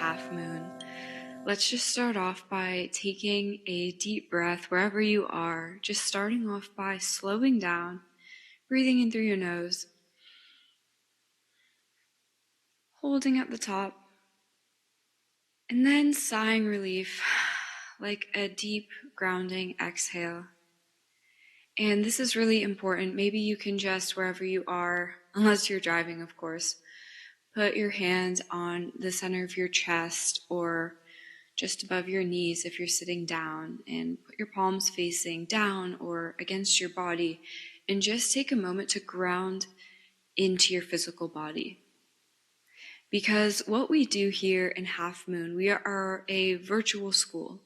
half moon. Let's just start off by taking a deep breath wherever you are, just starting off by slowing down, breathing in through your nose, holding at the top, and then sighing relief like a deep grounding exhale. And this is really important. Maybe you can just, wherever you are, unless you're driving, of course, put your hands on the center of your chest or just above your knees if you're sitting down, and put your palms facing down or against your body, and just take a moment to ground into your physical body. Because what we do here in Half Moon, we are a virtual school,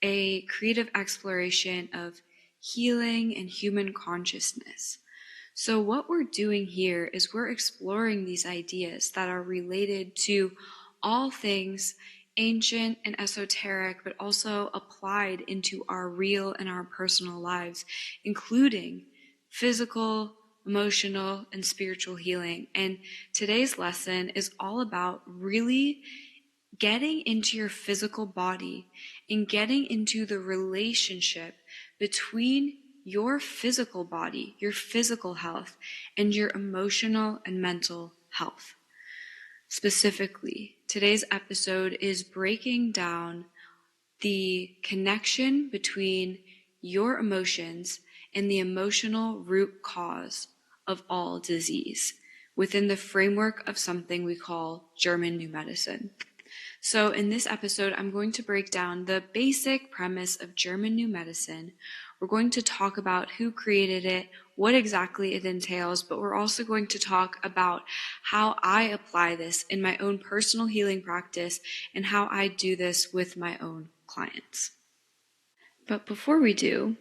a creative exploration of healing and human consciousness. So what we're doing here is we're exploring these ideas that are related to all things ancient and esoteric, but also applied into our real and our personal lives, including physical, emotional, and spiritual healing. And today's lesson is all about really getting into your physical body and getting into the relationship between your physical body, your physical health, and your emotional and mental health. Specifically, today's episode is breaking down the connection between your emotions and the emotional root cause of all disease within the framework of something we call German New Medicine. So in this episode, I'm going to break down the basic premise of German New Medicine. We're going to talk about who created it, what exactly it entails, but we're also going to talk about how I apply this in my own personal healing practice and how I do this with my own clients. But before we do,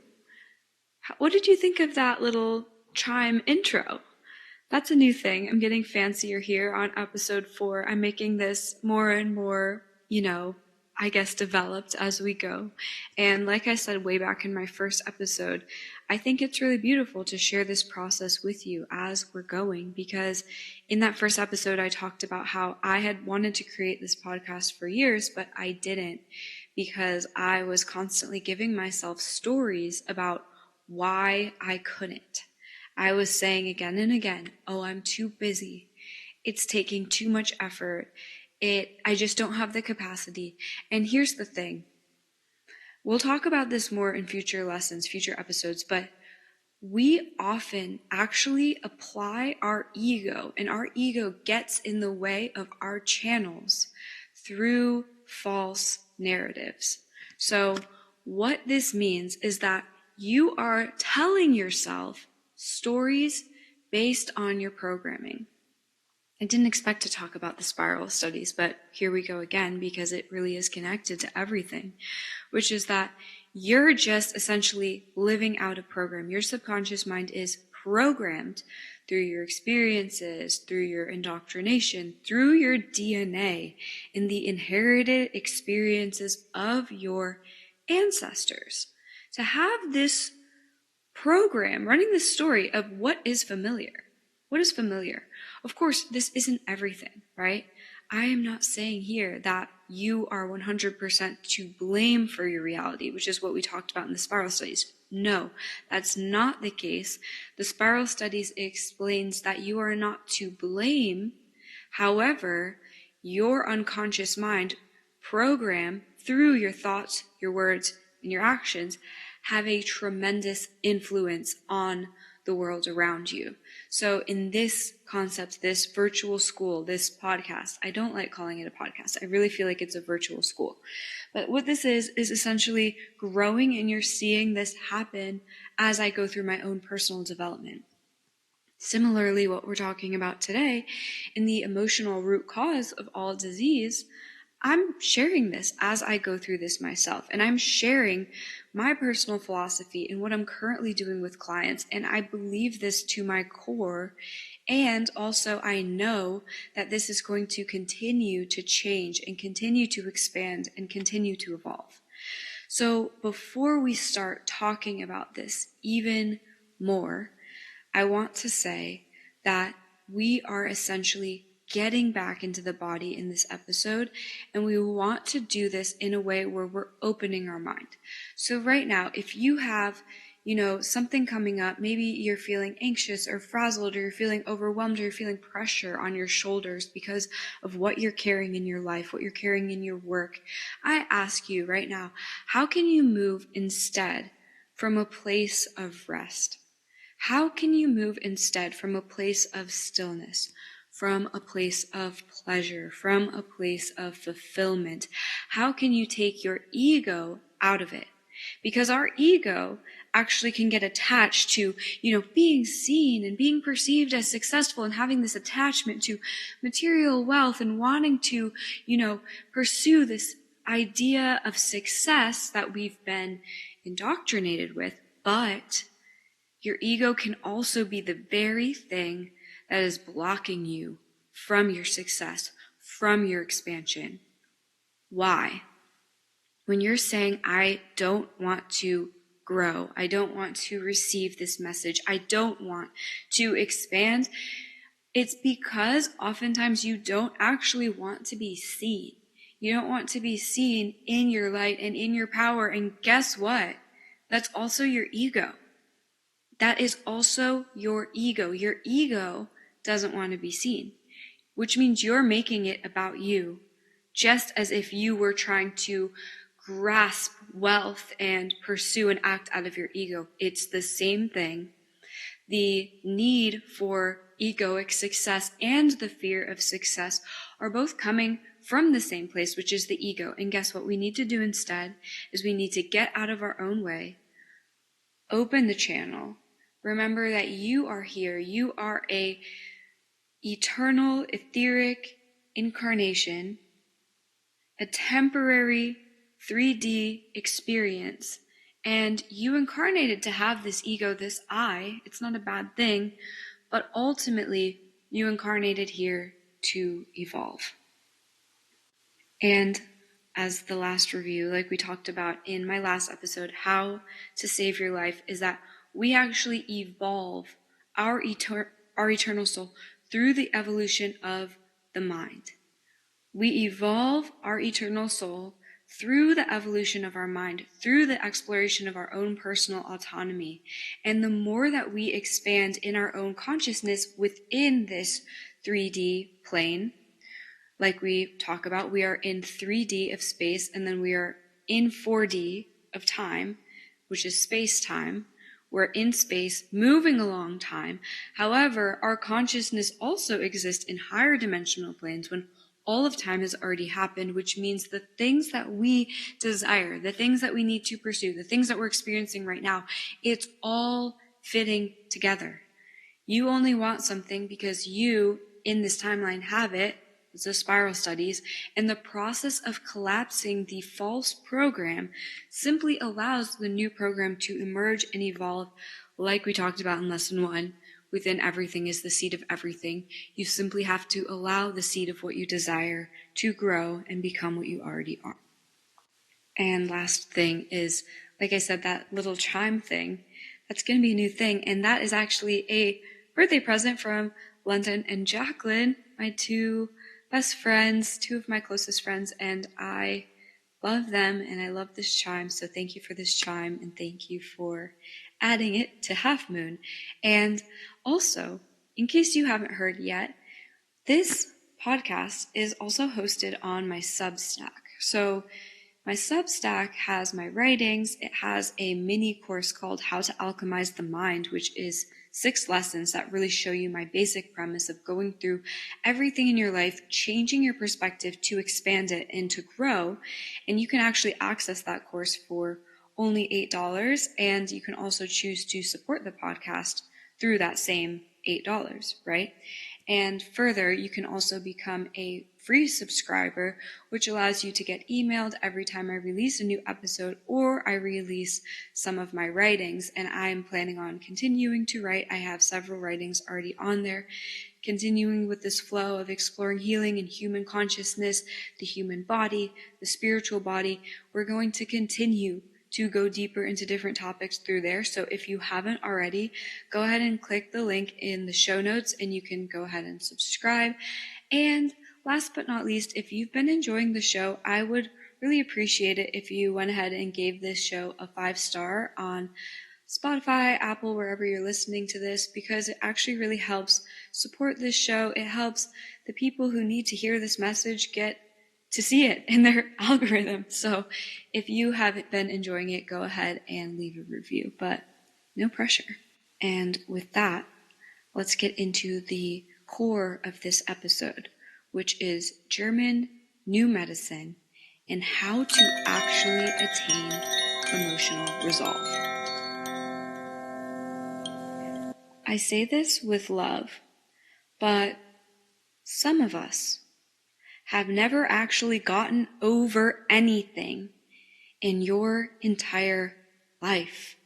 what did you think of that little chime intro? That's a new thing. I'm getting fancier here on episode 4. I'm making this more and more, developed as we go. And like I said way back in my first episode, I think it's really beautiful to share this process with you as we're going, because in that first episode, I talked about how I had wanted to create this podcast for years, but I didn't, because I was constantly giving myself stories about why I couldn't. I was saying again and again, oh, I'm too busy. It's taking too much effort. I just don't have the capacity. And here's the thing. We'll talk about this more in future lessons, future episodes, but we often actually apply our ego, and our ego gets in the way of our channels through false narratives. So what this means is that you are telling yourself stories based on your programming. I didn't expect to talk about the spiral studies, but here we go again, because it really is connected to everything, which is that you're just essentially living out a program. Your subconscious mind is programmed through your experiences, through your indoctrination, through your DNA, and the inherited experiences of your ancestors, to have this program running the story of what is familiar. What is familiar? Of course, this isn't everything, right? I am not saying here that you are 100% to blame for your reality, which is what we talked about in the spiral studies. No, that's not the case. The spiral studies explains that you are not to blame. However, your unconscious mind program through your thoughts, your words, and your actions have a tremendous influence on the world around you. So in this concept, this virtual school, this podcast, I don't like calling it a podcast. I really feel like it's a virtual school. But what this is essentially growing, and you're seeing this happen as I go through my own personal development. Similarly, what we're talking about today in the emotional root cause of all disease, I'm sharing this as I go through this myself, and I'm sharing my personal philosophy and what I'm currently doing with clients, and I believe this to my core, and also I know that this is going to continue to change and continue to expand and continue to evolve. So before we start talking about this even more, I want to say that we are essentially getting back into the body in this episode, and we want to do this in a way where we're opening our mind. So right now, if you have something coming up, maybe you're feeling anxious or frazzled, or you're feeling overwhelmed, or you're feeling pressure on your shoulders because of what you're carrying in your life, what you're carrying in your work, I ask you right now, how can you move instead from a place of rest? How can you move instead from a place of stillness, from a place of pleasure, from a place of fulfillment? How can you take your ego out of it? Because our ego actually can get attached to, being seen and being perceived as successful, and having this attachment to material wealth and wanting to, pursue this idea of success that we've been indoctrinated with. But your ego can also be the very thing that is blocking you from your success, from your expansion. Why? When you're saying, I don't want to grow, I don't want to receive this message, I don't want to expand, it's because oftentimes you don't actually want to be seen. You don't want to be seen in your light and in your power. And guess what? That's also your ego. That is also your ego. Your ego doesn't want to be seen, which means you're making it about you, just as if you were trying to grasp wealth and pursue and act out of your ego. It's the same thing. The need for egoic success and the fear of success are both coming from the same place, which is the ego. And guess what we need to do instead is we need to get out of our own way, open the channel. Remember that you are here. You are a eternal, etheric incarnation, a temporary 3D experience. And you incarnated to have this ego, this I. It's not a bad thing, but ultimately you incarnated here to evolve. And as the last review, like we talked about in my last episode, how to save your life, is that we actually evolve our eternal soul through the evolution of the mind. We evolve our eternal soul through the evolution of our mind, through the exploration of our own personal autonomy. And the more that we expand in our own consciousness within this 3D plane, like we talk about, we are in 3D of space, and then we are in 4D of time, which is space-time. We're in space, moving along time. However, our consciousness also exists in higher dimensional planes when all of time has already happened, which means the things that we desire, the things that we need to pursue, the things that we're experiencing right now, it's all fitting together. You only want something because you, in this timeline, have it. It's the spiral studies, and the process of collapsing the false program simply allows the new program to emerge and evolve, like we talked about in lesson 1. Within everything is the seed of everything. You simply have to allow the seed of what you desire to grow and become what you already are. And last thing is, like I said, that little chime thing, that's going to be a new thing, and that is actually a birthday present from London and Jacqueline, my two best friends, two of my closest friends, and I love them, and I love this chime, so thank you for this chime, and thank you for adding it to Half Moon. And also, in case you haven't heard yet, this podcast is also hosted on my Substack. So my Substack has my writings. It has a mini course called How to Alchemize the Mind, which is 6 lessons that really show you my basic premise of going through everything in your life, changing your perspective to expand it and to grow. And you can actually access that course for only $8, and you can also choose to support the podcast through that same $8, right? And further, you can also become a free subscriber, which allows you to get emailed every time I release a new episode or I release some of my writings. And I'm planning on continuing to write. I have several writings already on there, continuing with this flow of exploring healing and human consciousness, the human body, the spiritual body. We're going to continue to go deeper into different topics through there. So if you haven't already, go ahead and click the link in the show notes and you can go ahead and subscribe. And last but not least, if you've been enjoying the show, I would really appreciate it if you went ahead and gave this show a 5-star on Spotify, Apple, wherever you're listening to this, because it actually really helps support this show. It helps the people who need to hear this message get to see it in their algorithm. So if you haven't been enjoying it, go ahead and leave a review, but no pressure. And with that, let's get into the core of this episode, which is German New Medicine and how to actually attain emotional resolve. I say this with love, but some of us have never actually gotten over anything in your entire life.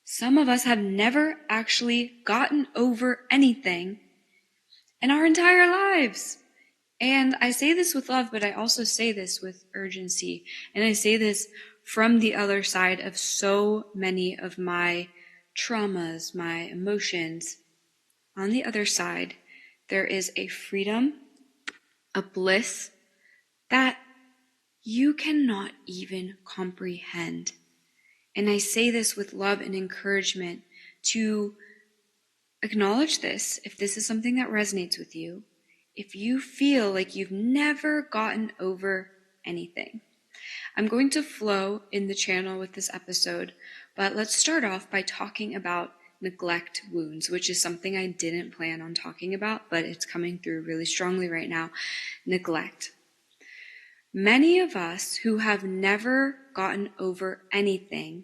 Some of us have never actually gotten over anything in our entire lives. And I say this with love, but I also say this with urgency. And I say this from the other side of so many of my traumas, my emotions. On the other side, there is a freedom, a bliss that you cannot even comprehend. And I say this with love and encouragement to acknowledge this if this is something that resonates with you, if you feel like you've never gotten over anything. I'm going to flow in the channel with this episode, but let's start off by talking about neglect wounds, which is something I didn't plan on talking about, but it's coming through really strongly right now. Neglect. Many of us who have never gotten over anything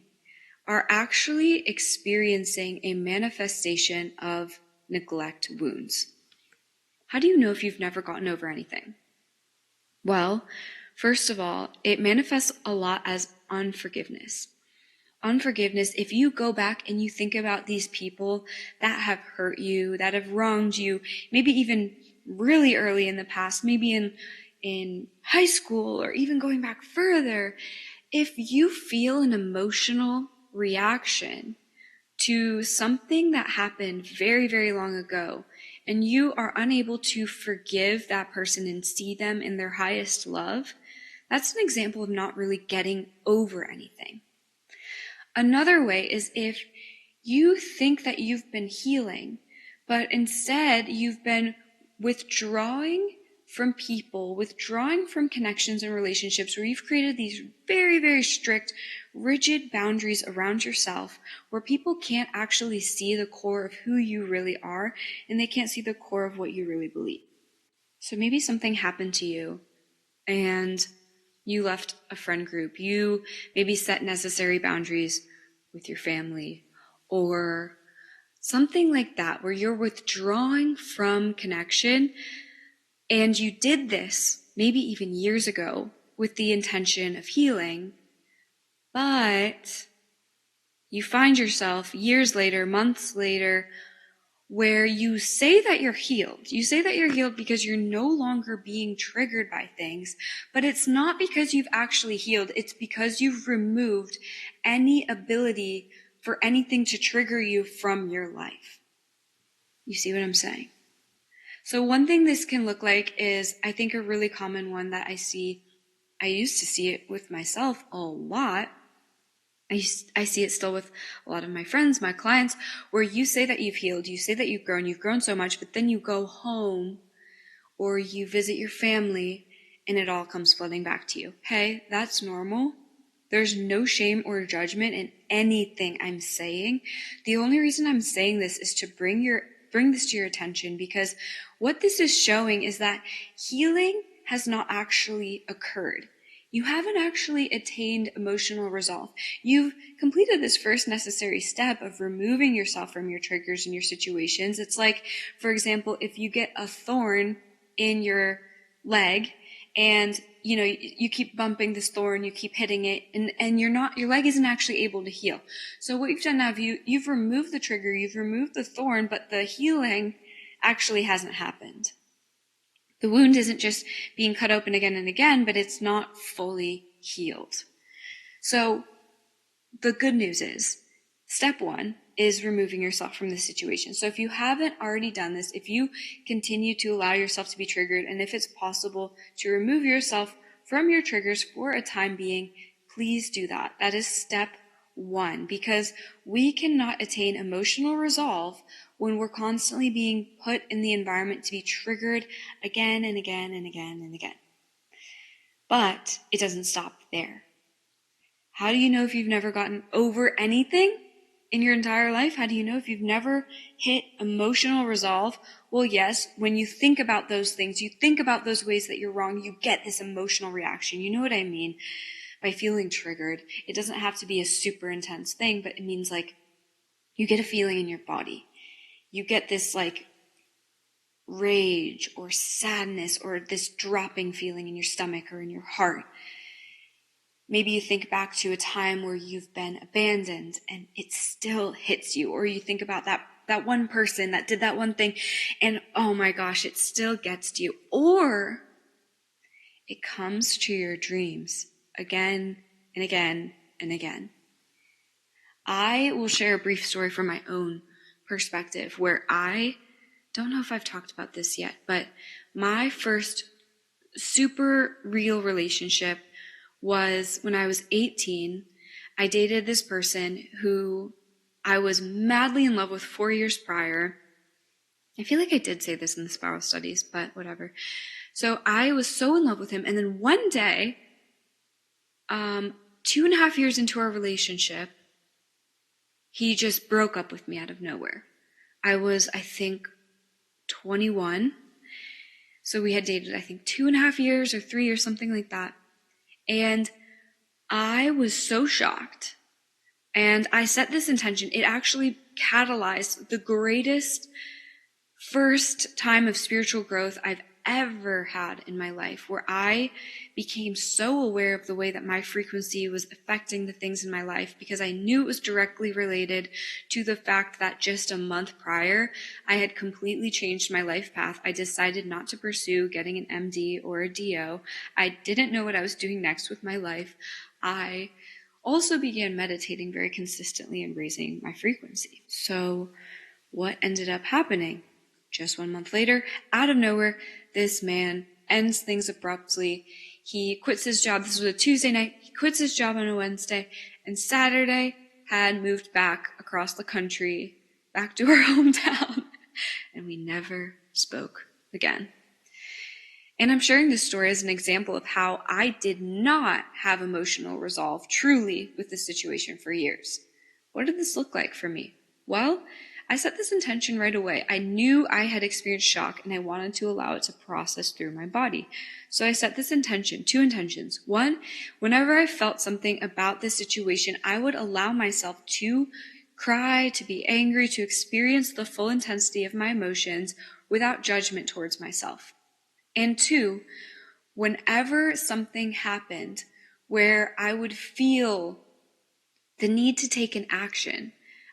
are actually experiencing a manifestation of neglect wounds. How do you know if you've never gotten over anything? Well, first of all, it manifests a lot as unforgiveness. Unforgiveness, if you go back and you think about these people that have hurt you, that have wronged you, maybe even really early in the past, maybe in high school or even going back further, if you feel an emotional reaction to something that happened very, very long ago, and you are unable to forgive that person and see them in their highest love, that's an example of not really getting over anything. Another way is if you think that you've been healing, but instead you've been withdrawing from people, withdrawing from connections and relationships where you've created these very, very strict, rigid boundaries around yourself where people can't actually see the core of who you really are and they can't see the core of what you really believe. So maybe something happened to you and you left a friend group. You maybe set necessary boundaries with your family or something like that where you're withdrawing from connection. And you did this maybe even years ago with the intention of healing, but you find yourself years later, months later, where you say that you're healed. You say that you're healed because you're no longer being triggered by things, but it's not because you've actually healed. It's because you've removed any ability for anything to trigger you from your life. You see what I'm saying? So one thing this can look like is, I think a really common one that I used to see it with myself a lot. I see it still with a lot of my friends, my clients, where you say that you've healed, you say that you've grown so much, but then you go home or you visit your family and it all comes flooding back to you. Hey, that's normal. There's no shame or judgment in anything I'm saying. The only reason I'm saying this is to bring this to your attention, because what this is showing is that healing has not actually occurred. You haven't actually attained emotional resolve. You've completed this first necessary step of removing yourself from your triggers and your situations. It's like, for example, if you get a thorn in your leg and you keep bumping this thorn, you keep hitting it, and your leg isn't actually able to heal. So what you've done now, you've removed the trigger, you've removed the thorn, but the healing actually hasn't happened. The wound isn't just being cut open again and again, but it's not fully healed. So the good news is, Step one is removing yourself from the situation. So if you haven't already done this, if you continue to allow yourself to be triggered, and if it's possible to remove yourself from your triggers for a time being, please do that. That is step one, because we cannot attain emotional resolve when we're constantly being put in the environment to be triggered again and again and again and again. But it doesn't stop there. How do you know if you've never gotten over anything in your entire life? How do you know if you've never hit emotional resolve? Well, yes, when you think about those things, you think about those ways that you're wrong, you get this emotional reaction. You know what I mean by feeling triggered? It doesn't have to be a super intense thing, but it means like you get a feeling in your body. You get this like rage or sadness or this dropping feeling in your stomach or in your heart. Maybe you think back to a time where you've been abandoned and it still hits you. Or you think about that one person that did that one thing and oh my gosh, it still gets to you. Or it comes to your dreams again and again and again. I will share a brief story from my own perspective where I don't know if I've talked about this yet, but my first super real relationship was when I was 18. I dated this person who I was madly in love with 4 years prior. I feel like I did say this in the spiral studies, but whatever. So I was so in love with him. And then one day, 2.5 years into our relationship, he just broke up with me out of nowhere. I was, I think, 21. So we had dated, I think, 2.5 years or 3 or something like that. And I was so shocked. And I set this intention. It actually catalyzed the greatest first time of spiritual growth I've ever had in my life, where I became so aware of the way that my frequency was affecting the things in my life, because I knew it was directly related to the fact that just a month prior, I had completely changed my life path. I decided not to pursue getting an MD or a DO. I didn't know what I was doing next with my life. I also began meditating very consistently and raising my frequency. So what ended up happening? Just 1 month later, out of nowhere, this man ends things abruptly. He quits his job. This was a Tuesday night. He quits his job on a Wednesday, and Saturday had moved back across the country, back to our hometown, and we never spoke again. And I'm sharing this story as an example of how I did not have emotional resolve truly with this situation for years. What did this look like for me? Well, I set this intention right away. I knew I had experienced shock and I wanted to allow it to process through my body. So I set this intention, 2 intentions. 1, whenever I felt something about this situation, I would allow myself to cry, to be angry, to experience the full intensity of my emotions without judgment towards myself. And 2, whenever something happened where I would feel the need to take an action,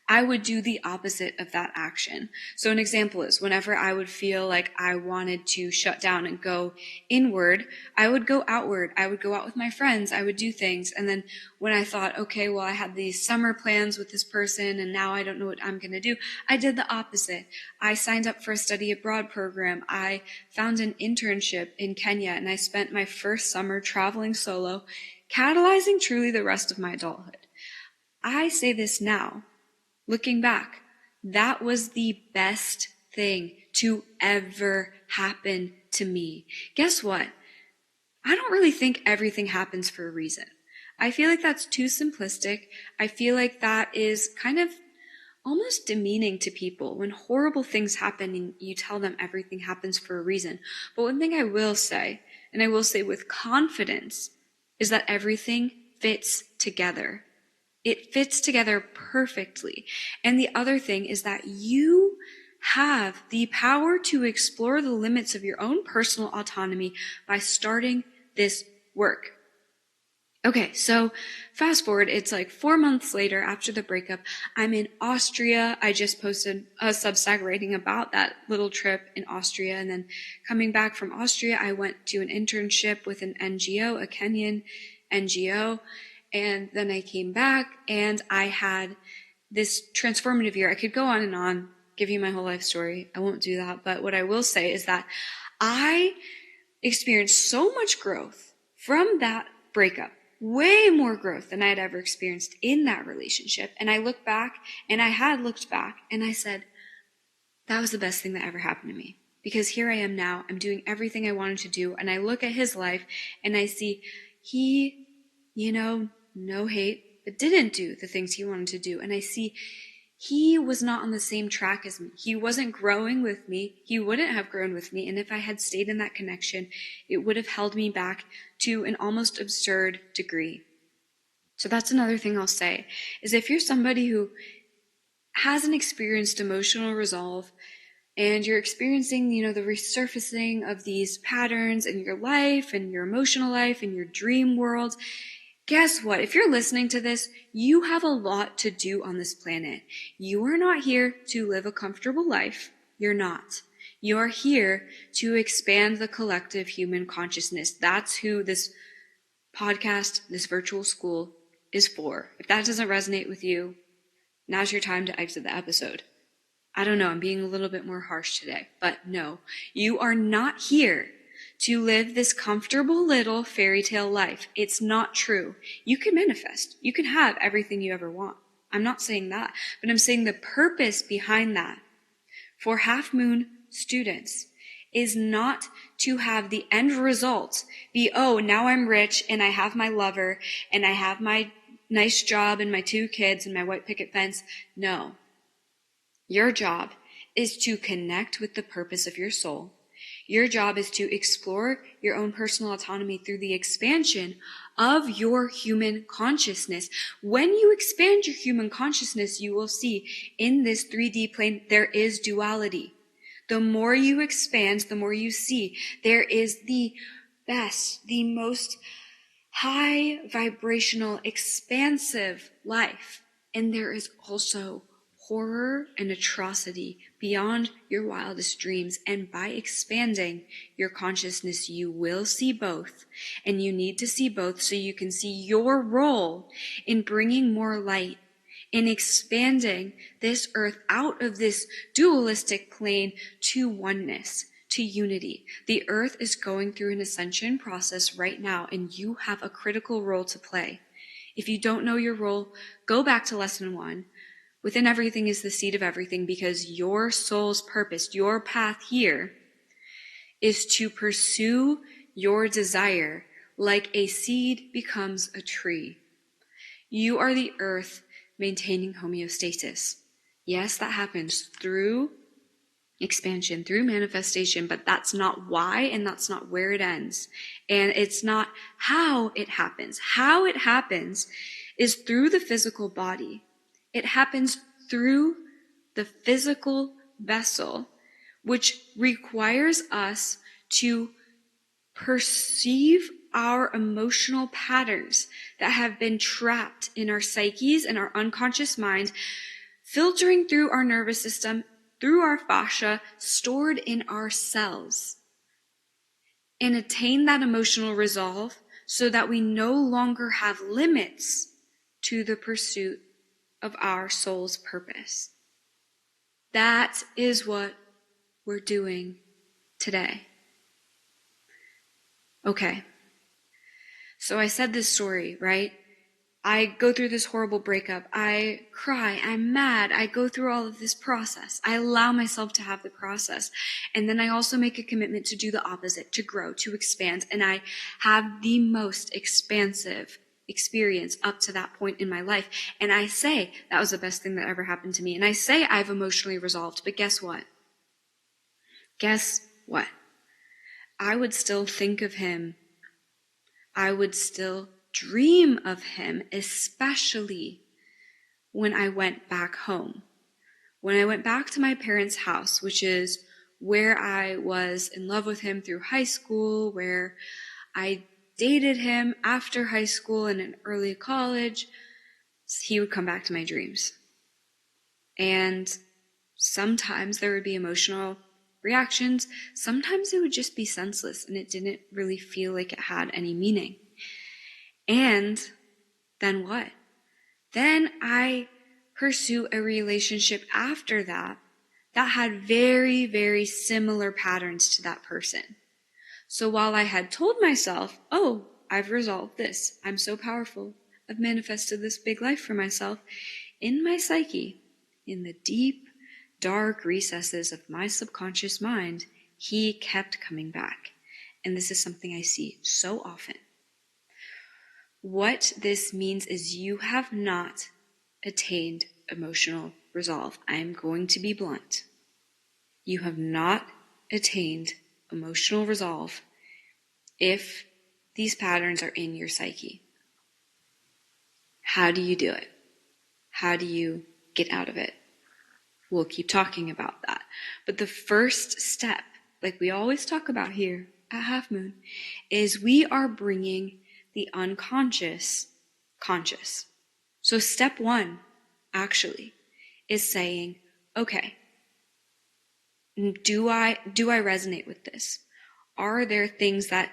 I would do the opposite of that action. So an example is whenever I would feel like I wanted to shut down and go inward, I would go outward. I would go out with my friends. I would do things. And then when I thought, okay, well, I had these summer plans with this person and now I don't know what I'm going to do, I did the opposite. I signed up for a study abroad program. I found an internship in Kenya and I spent my first summer traveling solo, catalyzing truly the rest of my adulthood. I say this now. Looking back, that was the best thing to ever happen to me. Guess what? I don't really think everything happens for a reason. I feel like that's too simplistic. I feel like that is kind of almost demeaning to people when horrible things happen and you tell them everything happens for a reason. But one thing I will say, and I will say with confidence, is that everything fits together. It fits together perfectly. And the other thing is that you have the power to explore the limits of your own personal autonomy by starting this work. Okay, so fast forward, it's like 4 months later after the breakup. I'm in Austria. I just posted a Substack writing about that little trip in Austria. And then coming back from Austria, I went to an internship with an NGO, a Kenyan NGO. And then I came back and I had this transformative year, I could go on and on, give you my whole life story. I won't do that. But what I will say is that I experienced so much growth from that breakup, way more growth than I had ever experienced in that relationship. And I look back, and I had looked back, and I said, that was the best thing that ever happened to me. Because here I am now, I'm doing everything I wanted to do, and I look at his life, and I see he, no hate, but didn't do the things he wanted to do. And I see he was not on the same track as me. He wasn't growing with me. He wouldn't have grown with me. And if I had stayed in that connection, it would have held me back to an almost absurd degree. So that's another thing I'll say, is if you're somebody who hasn't experienced emotional resolve, and you're experiencing, the resurfacing of these patterns in your life and your emotional life and your dream world, guess what? If you're listening to this, you have a lot to do on this planet. You are not here to live a comfortable life. You're not. You are here to expand the collective human consciousness. That's who this podcast, this virtual school, is for. If that doesn't resonate with you, now's your time to exit the episode. I don't know, I'm being a little bit more harsh today, but no, you are not here to live this comfortable little fairy tale life. It's not true. You can manifest. You can have everything you ever want. I'm not saying that, but I'm saying the purpose behind that for Half Moon students is not to have the end result be, oh, now I'm rich and I have my lover and I have my nice job and my 2 kids and my white picket fence. No. Your job is to connect with the purpose of your soul. Your job is to explore your own personal autonomy through the expansion of your human consciousness. When you expand your human consciousness, you will see in this 3D plane, there is duality. The more you expand, the more you see. There is the best, the most high vibrational, expansive life. And there is also horror and atrocity beyond your wildest dreams. And by expanding your consciousness, you will see both. And you need to see both so you can see your role in bringing more light, in expanding this earth out of this dualistic plane to oneness, to unity. The earth is going through an ascension process right now, and you have a critical role to play. If you don't know your role, go back to lesson 1. Within everything is the seed of everything, because your soul's purpose, your path here, is to pursue your desire like a seed becomes a tree. You are the earth maintaining homeostasis. Yes, that happens through expansion, through manifestation, but that's not why, and that's not where it ends. And it's not how it happens. How it happens is through the physical body. It happens through the physical vessel, which requires us to perceive our emotional patterns that have been trapped in our psyches and our unconscious mind, filtering through our nervous system, through our fascia, stored in our cells, and attain that emotional resolve so that we no longer have limits to the pursuit of our soul's purpose. That is what we're doing today. Okay. So I said this story, right? I go through this horrible breakup. I cry. I'm mad. I go through all of this process. I allow myself to have the process. And then I also make a commitment to do the opposite, to grow, to expand. And I have the most expansive experience up to that point in my life. And I say that was the best thing that ever happened to me. And I say I've emotionally resolved. But guess what? Guess what? I would still think of him. I would still dream of him, especially when I went back home. When I went back to my parents' house, which is where I was in love with him through high school, where I dated him after high school and in early college, he would come back to my dreams. And sometimes there would be emotional reactions. Sometimes it would just be senseless and it didn't really feel like it had any meaning. And then what? Then I pursue a relationship after that had very, very similar patterns to that person. So while I had told myself, oh, I've resolved this, I'm so powerful, I've manifested this big life for myself, in my psyche, in the deep, dark recesses of my subconscious mind, he kept coming back. And this is something I see so often. What this means is you have not attained emotional resolve. I'm going to be blunt. You have not attained emotional resolve if these patterns are in your psyche. How do you do it? How do you get out of it? We'll keep talking about that. But the first step, like we always talk about here at Half Moon, is we are bringing the unconscious conscious. So step one, actually, is saying, okay, do I resonate with this? Are there things that,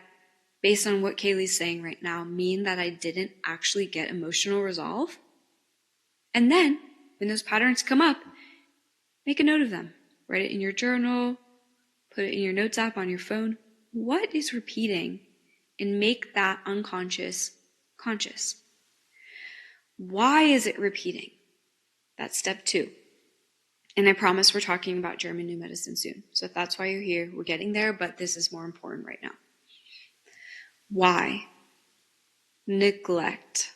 based on what Kaylee's saying right now, mean that I didn't actually get emotional resolve? And then, when those patterns come up, make a note of them. Write it in your journal, put it in your notes app on your phone. What is repeating? And make that unconscious conscious. Why is it repeating? That's step two. And I promise we're talking about German New Medicine soon. So if that's why you're here, we're getting there, but this is more important right now. Why? Neglect.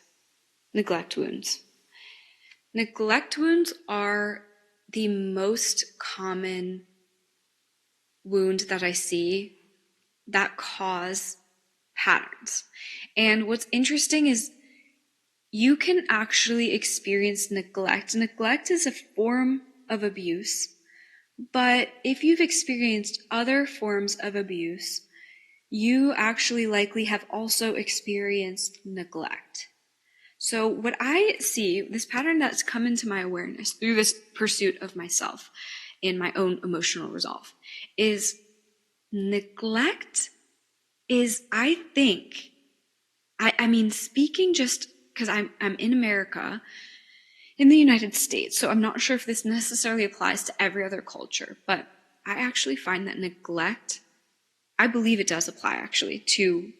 Neglect wounds. Neglect wounds are the most common wound that I see that cause patterns. And what's interesting is you can actually experience neglect. Neglect is a form of abuse, but if you've experienced other forms of abuse, you actually likely have also experienced neglect. So what I see, this pattern that's come into my awareness through this pursuit of myself in my own emotional resolve, is neglect is, I think, I mean, speaking just because I'm in America, in the United States, so I'm not sure if this necessarily applies to every other culture, but I actually find that neglect, I believe it does apply actually to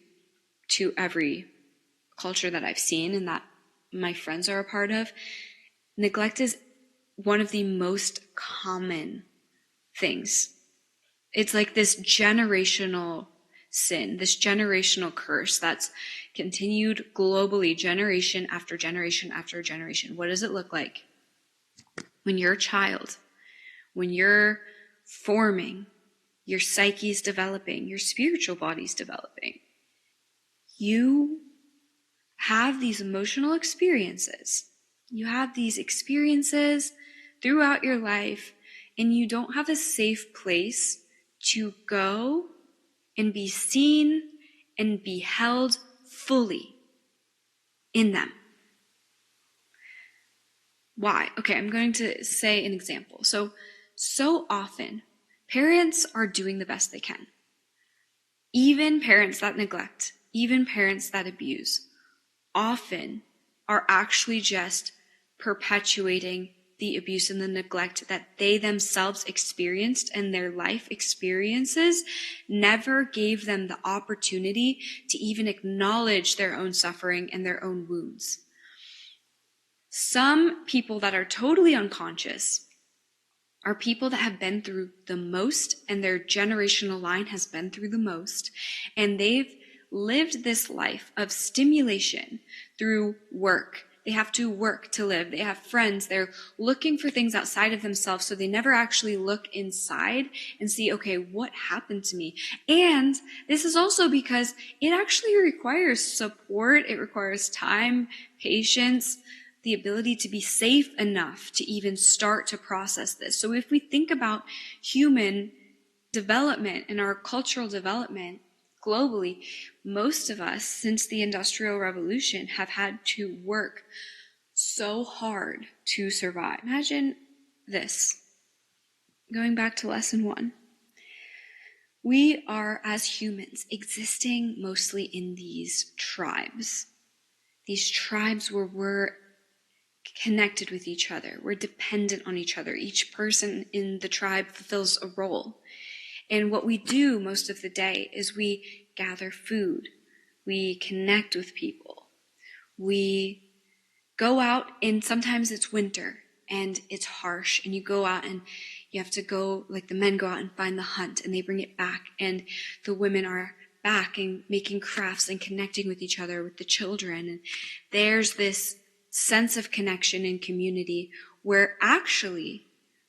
every culture that I've seen and that my friends are a part of. Neglect is one of the most common things. It's like this generational sin, this generational curse that's continued globally, generation after generation after generation. What does it look like? When you're a child, when you're forming, your psyche's developing, your spiritual body's developing, you have these emotional experiences. You have these experiences throughout your life, and you don't have a safe place to go and be seen and be held fully in them. Why? Okay, I'm going to say an example. So often, parents are doing the best they can. Even parents that neglect, even parents that abuse, often are actually just perpetuating the abuse and the neglect that they themselves experienced, and their life experiences never gave them the opportunity to even acknowledge their own suffering and their own wounds. Some people that are totally unconscious are people that have been through the most, and their generational line has been through the most, and they've lived this life of stimulation through work. They have to work to live. They have friends. They're looking for things outside of themselves, so they never actually look inside and see, okay, what happened to me? And this is also because it actually requires support. It requires time, patience, the ability to be safe enough to even start to process this. So if we think about human development and our cultural development globally, most of us, since the Industrial Revolution, have had to work so hard to survive. Imagine this. Going back to lesson 1. We are, as humans, existing mostly in these tribes. These tribes where we're connected with each other. We're dependent on each other. Each person in the tribe fulfills a role. And what we do most of the day is we gather food. We connect with people. We go out, and sometimes it's winter and it's harsh, and you go out and you have to go, like the men go out and find the hunt, and they bring it back, and the women are back and making crafts and connecting with each other, with the children. And there's this sense of connection and community where actually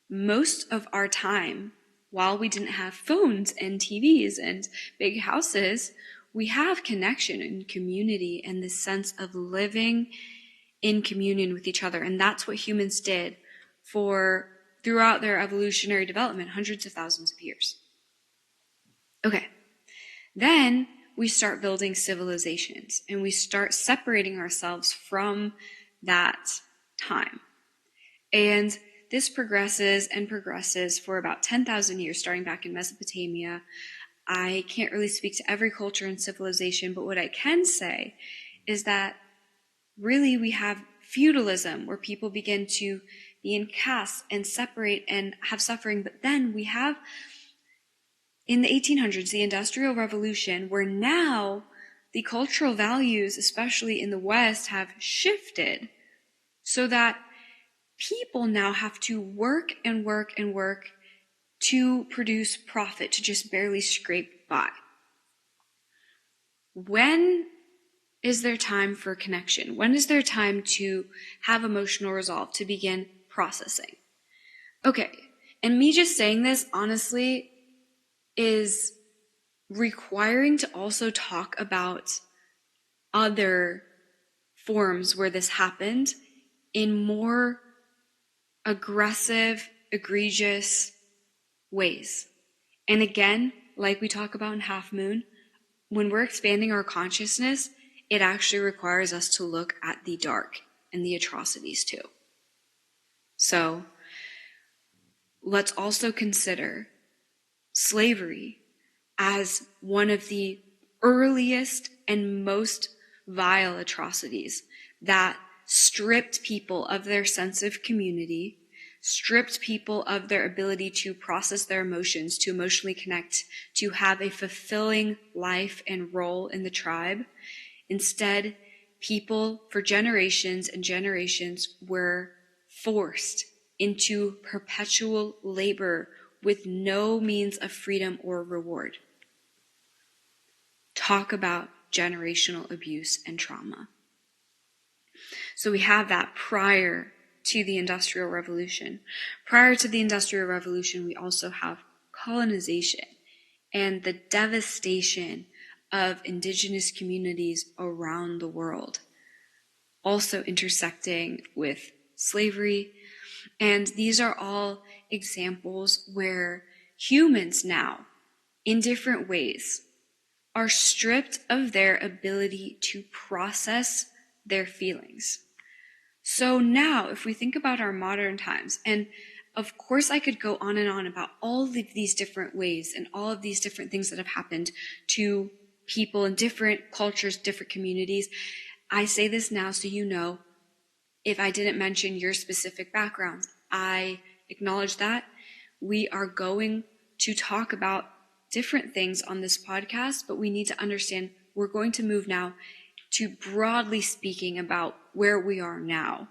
most of our time, while we didn't have phones and TVs and big houses, we have connection and community and this sense of living in communion with each other. And that's what humans did throughout their evolutionary development, hundreds of thousands of years. Okay. Then we start building civilizations, and we start separating ourselves from that time. And this progresses and progresses for about 10,000 years, starting back in Mesopotamia. I can't really speak to every culture and civilization, but what I can say is that really we have feudalism, where people begin to be in castes and separate and have suffering. But then we have, in the 1800s, the Industrial Revolution, where now the cultural values, especially in the West, have shifted so that people now have to work and work and work to produce profit, to just barely scrape by. When is there time for connection? When is there time to have emotional resolve, to begin processing? Okay, and me just saying this, honestly, is requiring to also talk about other forms where this happened in more aggressive, egregious ways. And again, like we talk about in Half Moon, when we're expanding our consciousness, it actually requires us to look at the dark and the atrocities too. So let's also consider slavery as one of the earliest and most vile atrocities that stripped people of their sense of community, stripped people of their ability to process their emotions, to emotionally connect, to have a fulfilling life and role in the tribe. Instead, people for generations and generations were forced into perpetual labor with no means of freedom or reward. Talk about generational abuse and trauma. So we have that prior to the Industrial Revolution. Prior to the Industrial Revolution, we also have colonization and the devastation of indigenous communities around the world, also intersecting with slavery. And these are all examples where humans now, in different ways, are stripped of their ability to process their feelings. So now, if we think about our modern times, and of course I could go on and on about all of these different ways and all of these different things that have happened to people in different cultures, different communities. I say this now so you know, if I didn't mention your specific backgrounds, I acknowledge that. We are going to talk about different things on this podcast, but we need to understand we're going to move now to broadly speaking about where we are now,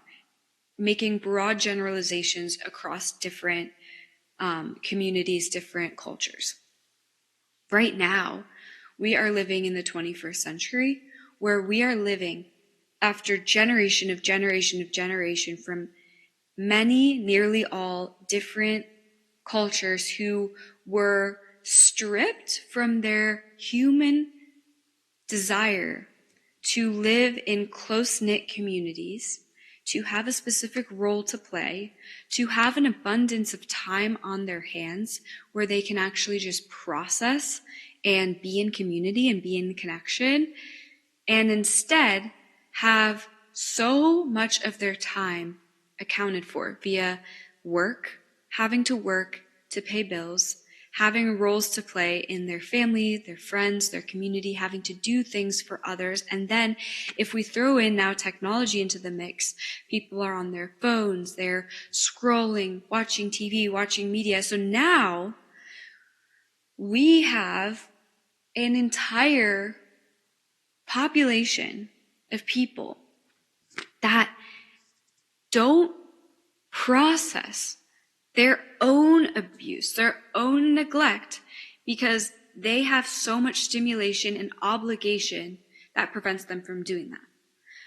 making broad generalizations across different communities, different cultures. Right now, we are living in the 21st century, where we are living after generation of generation of generation from many, nearly all different cultures who were stripped from their human desire to live in close-knit communities, to have a specific role to play, to have an abundance of time on their hands where they can actually just process and be in community and be in connection, and instead have so much of their time accounted for via work, having to work to pay bills, having roles to play in their family, their friends, their community, having to do things for others. And then if we throw in now technology into the mix, people are on their phones, they're scrolling, watching TV, watching media. So now we have an entire population of people that don't process their own abuse, their own neglect, because they have so much stimulation and obligation that prevents them from doing that.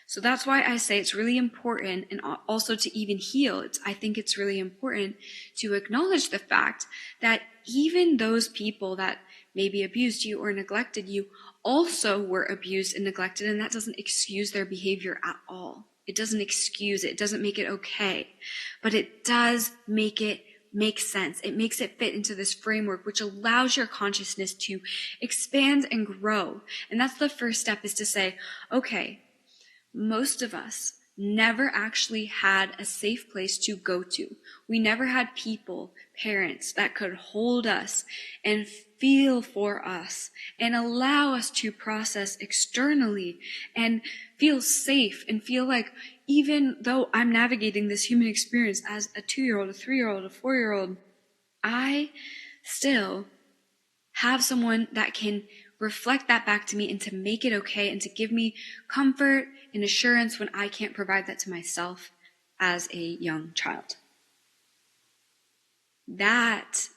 So that's why I say it's really important, and also to even heal, I think it's really important to acknowledge the fact that even those people that maybe abused you or neglected you also were abused and neglected, and that doesn't excuse their behavior at all. It doesn't excuse it. It doesn't make it okay. But it does make it make sense. It makes it fit into this framework, which allows your consciousness to expand and grow. And that's the first step, is to say, okay, most of us never actually had a safe place to go to. We never had people, parents, that could hold us and feel for us and allow us to process externally and feel safe and feel like, even though I'm navigating this human experience as a 2-year-old, a 3-year-old, a 4-year-old, I still have someone that can reflect that back to me and to make it okay and to give me comfort and assurance when I can't provide that to myself as a young child. That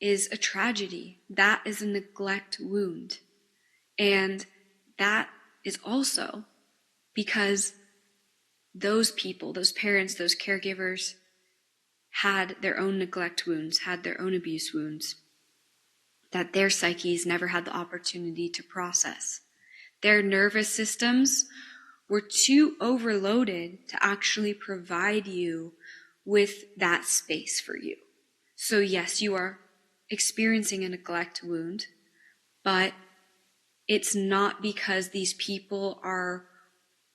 is a tragedy. That is a neglect wound. And that is also because those people, those parents, those caregivers had their own neglect wounds, had their own abuse wounds, that their psyches never had the opportunity to process. Their nervous systems were too overloaded to actually provide you with that space for you. So yes, you are experiencing a neglect wound, but it's not because these people are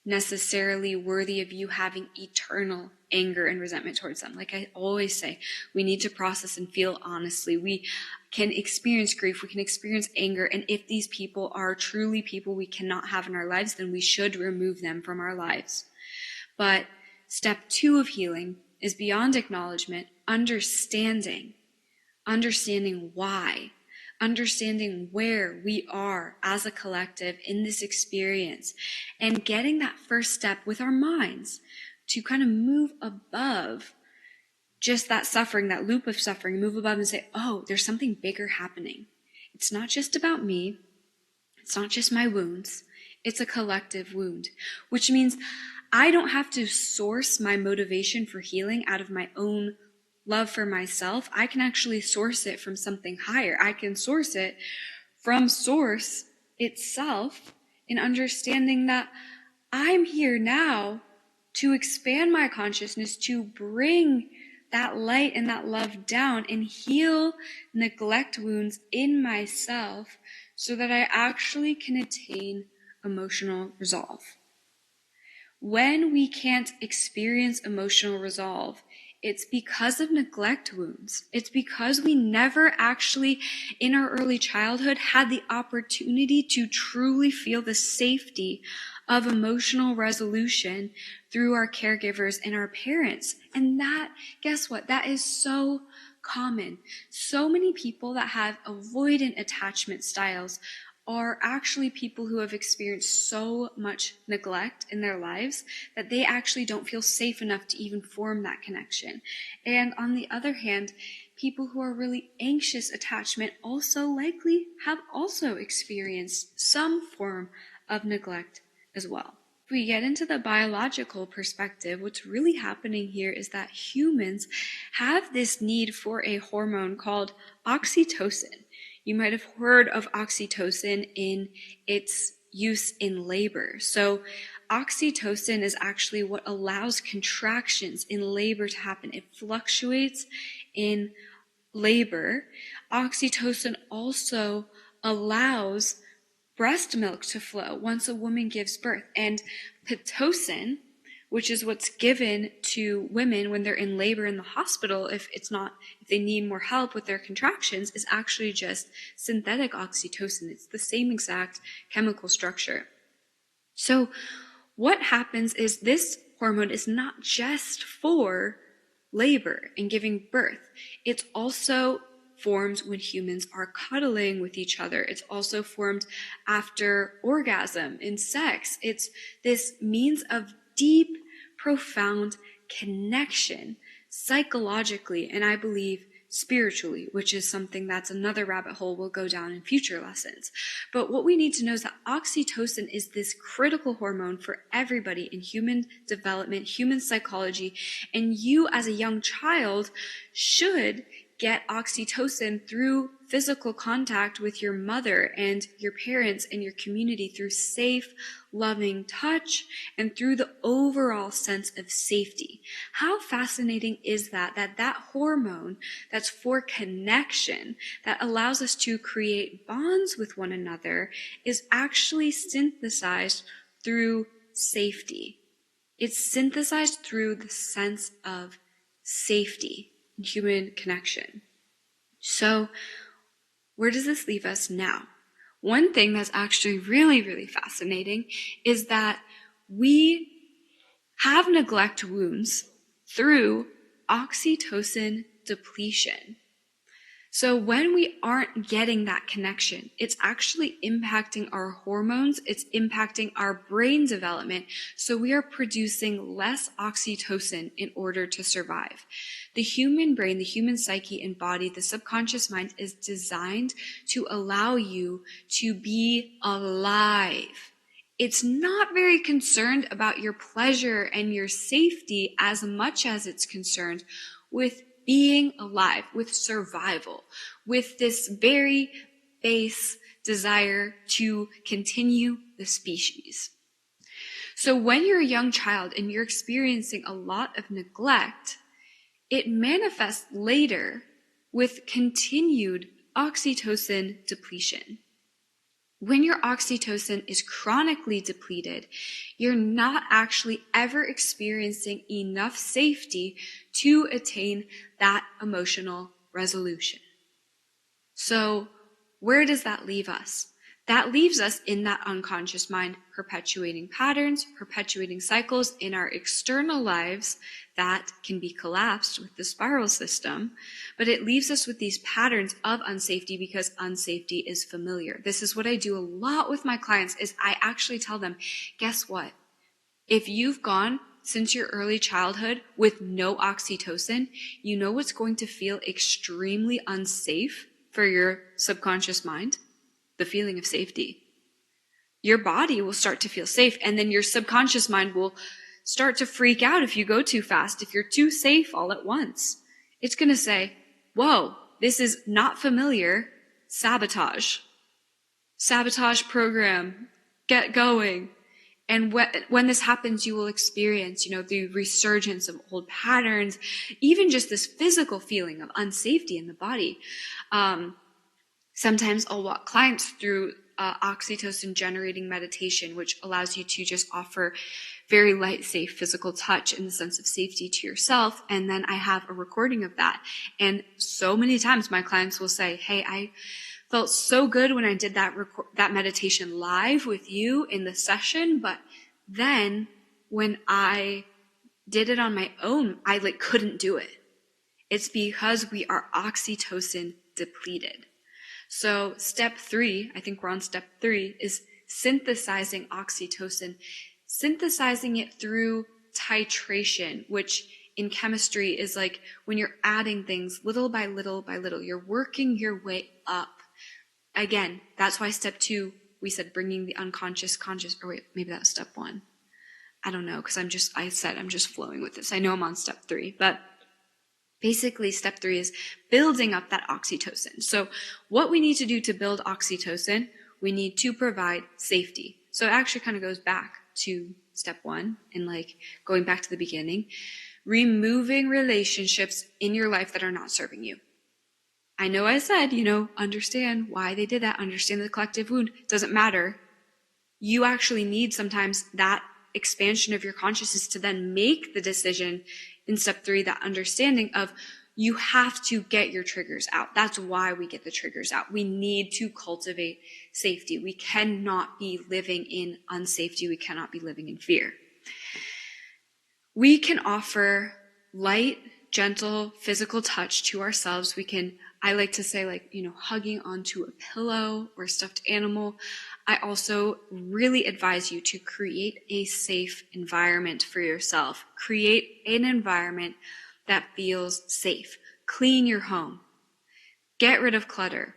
necessarily worthy of you having eternal anger and resentment towards them. Like I always say, we need to process and feel honestly. We can experience grief, we can experience anger, and if these people are truly people we cannot have in our lives, then we should remove them from our lives. But step 2 of healing is beyond acknowledgement, understanding why, understanding where we are as a collective in this experience, and getting that first step with our minds to kind of move above just that suffering, that loop of suffering, move above and say, oh, there's something bigger happening. It's not just about me. It's not just my wounds. It's a collective wound, which means I don't have to source my motivation for healing out of my own love for myself. I can actually source it from something higher. I can source it from source itself, in understanding that I'm here now to expand my consciousness, to bring that light and that love down and heal neglect wounds in myself so that I actually can attain emotional resolve. When we can't experience emotional resolve, it's because of neglect wounds. It's because we never actually, in our early childhood, had the opportunity to truly feel the safety of emotional resolution through our caregivers and our parents. And that, guess what? That is so common. So many people that have avoidant attachment styles are actually people who have experienced so much neglect in their lives that they actually don't feel safe enough to even form that connection. And on the other hand, people who are really anxious attachment also likely have also experienced some form of neglect as well. If we get into the biological perspective, what's really happening here is that humans have this need for a hormone called oxytocin. You might have heard of oxytocin in its use in labor. So oxytocin is actually what allows contractions in labor to happen. It fluctuates in labor. Oxytocin also allows breast milk to flow once a woman gives birth. And pitocin, which is what's given to women when they're in labor in the hospital, if they need more help with their contractions, is actually just synthetic oxytocin. It's the same exact chemical structure. So what happens is this hormone is not just for labor and giving birth. It's also formed when humans are cuddling with each other. It's also formed after orgasm in sex. It's this means of deep, profound connection psychologically, and I believe spiritually, which is something that's another rabbit hole we'll go down in future lessons. But what we need to know is that oxytocin is this critical hormone for everybody in human development, human psychology, and you as a young child should get oxytocin through physical contact with your mother and your parents and your community, through safe, loving touch, and through the overall sense of safety. How fascinating is that hormone that's for connection, that allows us to create bonds with one another, is actually synthesized through safety. It's synthesized through the sense of safety and human connection. So, where does this leave us now? One thing that's actually really, really fascinating is that we have neglect wounds through oxytocin depletion. So when we aren't getting that connection, it's actually impacting our hormones, it's impacting our brain development, so we are producing less oxytocin in order to survive. The human brain, the human psyche and body, the subconscious mind is designed to allow you to be alive. It's not very concerned about your pleasure and your safety as much as it's concerned with being alive, with survival, with this very base desire to continue the species. So when you're a young child and you're experiencing a lot of neglect, it manifests later with continued oxytocin depletion. When your oxytocin is chronically depleted, you're not actually ever experiencing enough safety to attain that emotional resolution. So, where does that leave us? That leaves us in that unconscious mind, perpetuating patterns, perpetuating cycles in our external lives that can be collapsed with the spiral system, but it leaves us with these patterns of unsafety because unsafety is familiar. This is what I do a lot with my clients, is I actually tell them, guess what? If you've gone since your early childhood with no oxytocin, you know what's going to feel extremely unsafe for your subconscious mind? The feeling of safety. Your body will start to feel safe, and then your subconscious mind will start to freak out if you go too fast, if you're too safe all at once. It's going to say, whoa, this is not familiar. Sabotage. Sabotage program. Get going. And when this happens, you will experience, the resurgence of old patterns, even just this physical feeling of unsafety in the body. Sometimes I'll walk clients through oxytocin generating meditation, which allows you to just offer very light, safe physical touch in the sense of safety to yourself. And then I have a recording of that. And so many times my clients will say, hey, I felt so good when I did that meditation live with you in the session. But then when I did it on my own, I couldn't do it. It's because we are oxytocin depleted. So step 3, I think we're on step 3, is synthesizing oxytocin, synthesizing it through titration, which in chemistry is like when you're adding things little by little by little, you're working your way up. Again, that's why step 2, we said bringing the unconscious conscious, or wait, maybe that was step 1. I don't know, because I'm just flowing with this. I know I'm on step 3, but basically, step 3 is building up that oxytocin. So what we need to do to build oxytocin, we need to provide safety. So it actually kind of goes back to step 1 and going back to the beginning, removing relationships in your life that are not serving you. I know I said, understand why they did that, understand the collective wound. It doesn't matter. You actually need sometimes that expansion of your consciousness to then make the decision in step 3, that understanding of you have to get your triggers out. That's why we get the triggers out. We need to cultivate safety. We cannot be living in unsafety. We cannot be living in fear. We can offer light, gentle, physical touch to ourselves. I like to say, hugging onto a pillow or a stuffed animal. I also really advise you to create a safe environment for yourself. Create an environment that feels safe. Clean your home. Get rid of clutter.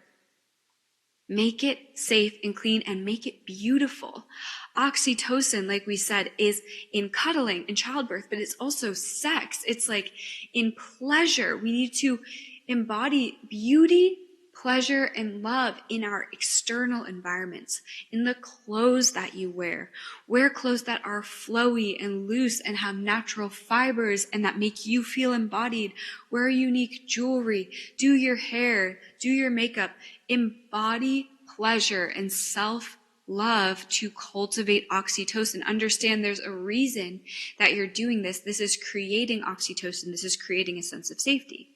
Make it safe and clean and make it beautiful. Oxytocin, like we said, is in cuddling, in childbirth, but it's also sex. It's like in pleasure. We need to embody beauty, pleasure, and love in our external environments, in the clothes that you wear. Wear clothes that are flowy and loose and have natural fibers and that make you feel embodied. Wear unique jewelry. Do your hair. Do your makeup. Embody pleasure and self-love to cultivate oxytocin. Understand there's a reason that you're doing this. This is creating oxytocin. This is creating a sense of safety.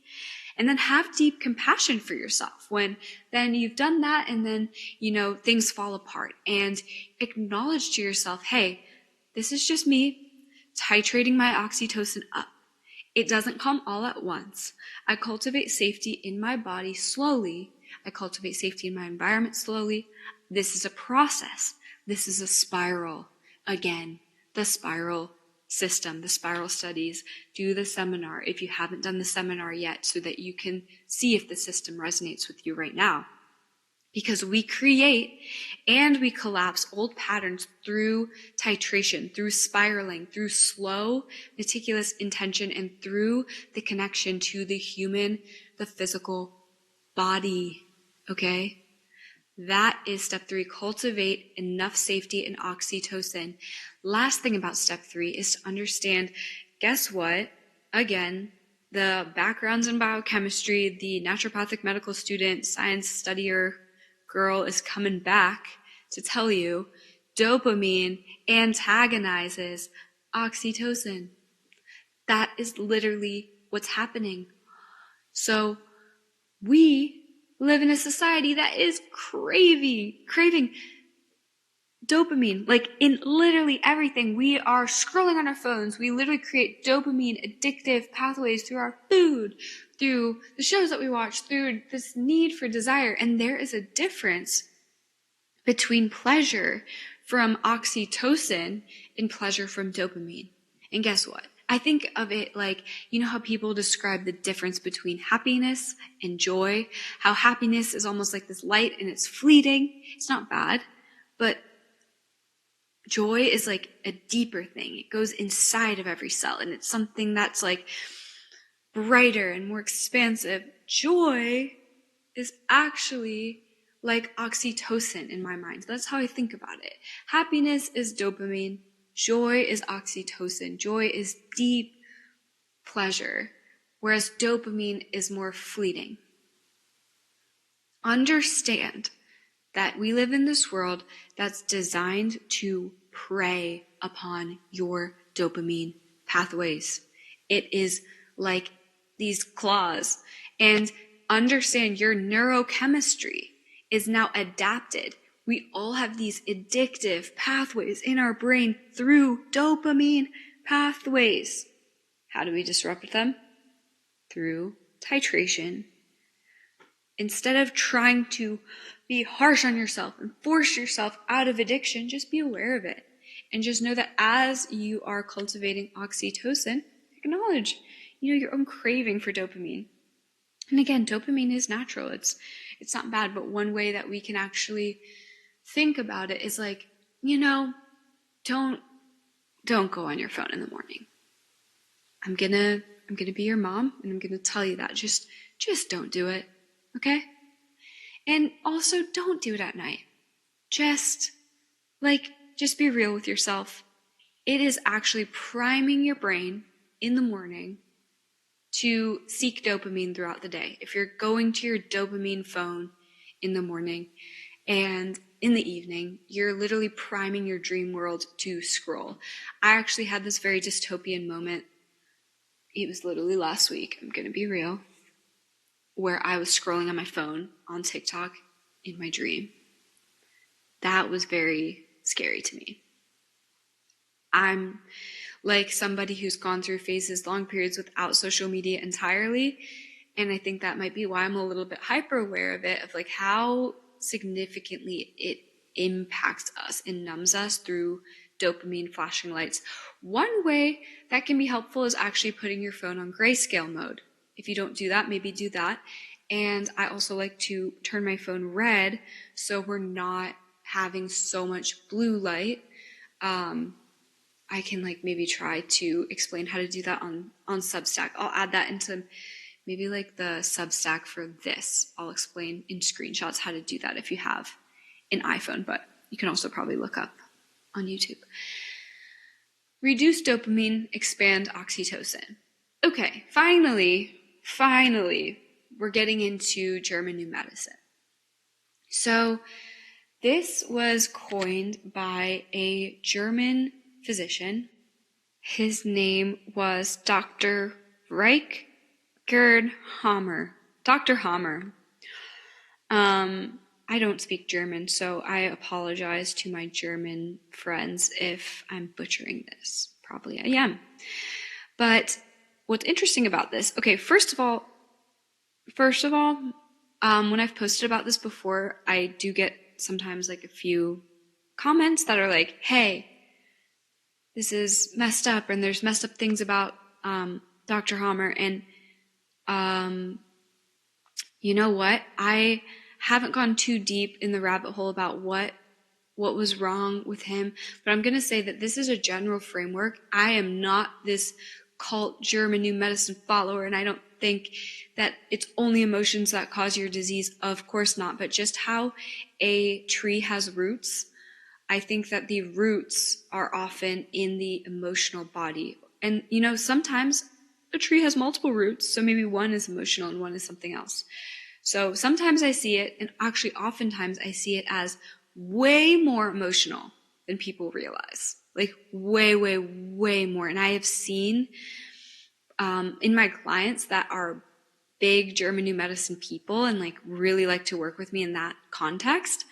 And then have deep compassion for yourself when then you've done that and then, things fall apart, and acknowledge to yourself, hey, this is just me titrating my oxytocin up. It doesn't come all at once. I cultivate safety in my body slowly. I cultivate safety in my environment slowly. This is a process. This is a spiral. Again, the spiral system, the spiral studies. Do the seminar if you haven't done the seminar yet, so that you can see if the system resonates with you right now. Because we create and we collapse old patterns through titration, through spiraling, through slow, meticulous intention, and through the connection to the human, the physical body. Okay? That is step 3, cultivate enough safety and oxytocin. Last thing about step 3 is to understand, guess what? Again, the backgrounds in biochemistry, the naturopathic medical student, science studier girl is coming back to tell you dopamine antagonizes oxytocin. That is literally what's happening. So we live in a society that is craving dopamine, like in literally everything. We are scrolling on our phones. We literally create dopamine addictive pathways through our food, through the shows that we watch, through this need for desire. And there is a difference between pleasure from oxytocin and pleasure from dopamine. And guess what? I think of it like, how people describe the difference between happiness and joy, how happiness is almost like this light and it's fleeting. It's not bad, but joy is like a deeper thing. It goes inside of every cell, and it's something that's like brighter and more expansive. Joy is actually like oxytocin in my mind. That's how I think about it. Happiness is dopamine. Joy is oxytocin. Joy is deep pleasure, whereas dopamine is more fleeting. Understand that we live in this world that's designed to prey upon your dopamine pathways. It is like these claws. And understand your neurochemistry is now adapted. We all have these addictive pathways in our brain through dopamine pathways. How do we disrupt them? Through titration. Instead of trying to be harsh on yourself and force yourself out of addiction, just be aware of it. And just know that as you are cultivating oxytocin, acknowledge, your own craving for dopamine. And again, dopamine is natural. It's not bad, but one way that we can actually think about it is like, don't go on your phone in the morning. I'm gonna be your mom, and I'm gonna tell you that. Just don't do it, okay? And also, don't do it at night. Just be real with yourself. It is actually priming your brain in the morning to seek dopamine throughout the day. If you're going to your dopamine phone in the morning and in the evening, you're literally priming your dream world to scroll. I actually had this very dystopian moment. It was literally last week, I'm gonna be real, where I was scrolling on my phone on TikTok in my dream. That was very scary to me. I'm like somebody who's gone through phases, long periods without social media entirely. And I think that might be why I'm a little bit hyper aware of it, of like how significantly it impacts us and numbs us through dopamine flashing lights. One way that can be helpful is actually putting your phone on grayscale mode. If you don't do that, maybe do that. And I also like to turn my phone red so we're not having so much blue light. I can like maybe try to explain how to do that on Substack. I'll add that into maybe like the Substack for this. I'll explain in screenshots how to do that if you have an iPhone, but you can also probably look up on YouTube. Reduce dopamine, expand oxytocin. Okay, finally, we're getting into German New Medicine. So this was coined by a German physician. His name was Dr. Gerd Hammer. Dr. Hammer. I don't speak German, so I apologize to my German friends if I'm butchering this. Probably I am. But what's interesting about this, okay, first of all, when I've posted about this before, I do get sometimes like a few comments that are like, hey, this is messed up, and there's messed up things about Dr. Hammer, and you know what? I haven't gone too deep in the rabbit hole about what was wrong with him, but I'm going to say that this is a general framework. I am not this cult German New Medicine follower, and I don't think that it's only emotions that cause your disease. Of course not, but just how a tree has roots. I think that the roots are often in the emotional body. And, you know, sometimes a tree has multiple roots, so maybe one is emotional and one is something else. So sometimes I see it, and actually oftentimes I see it as way more emotional than people realize. Like way, way, way more. And I have seen in my clients that are big German New Medicine people and like really like to work with me in that context,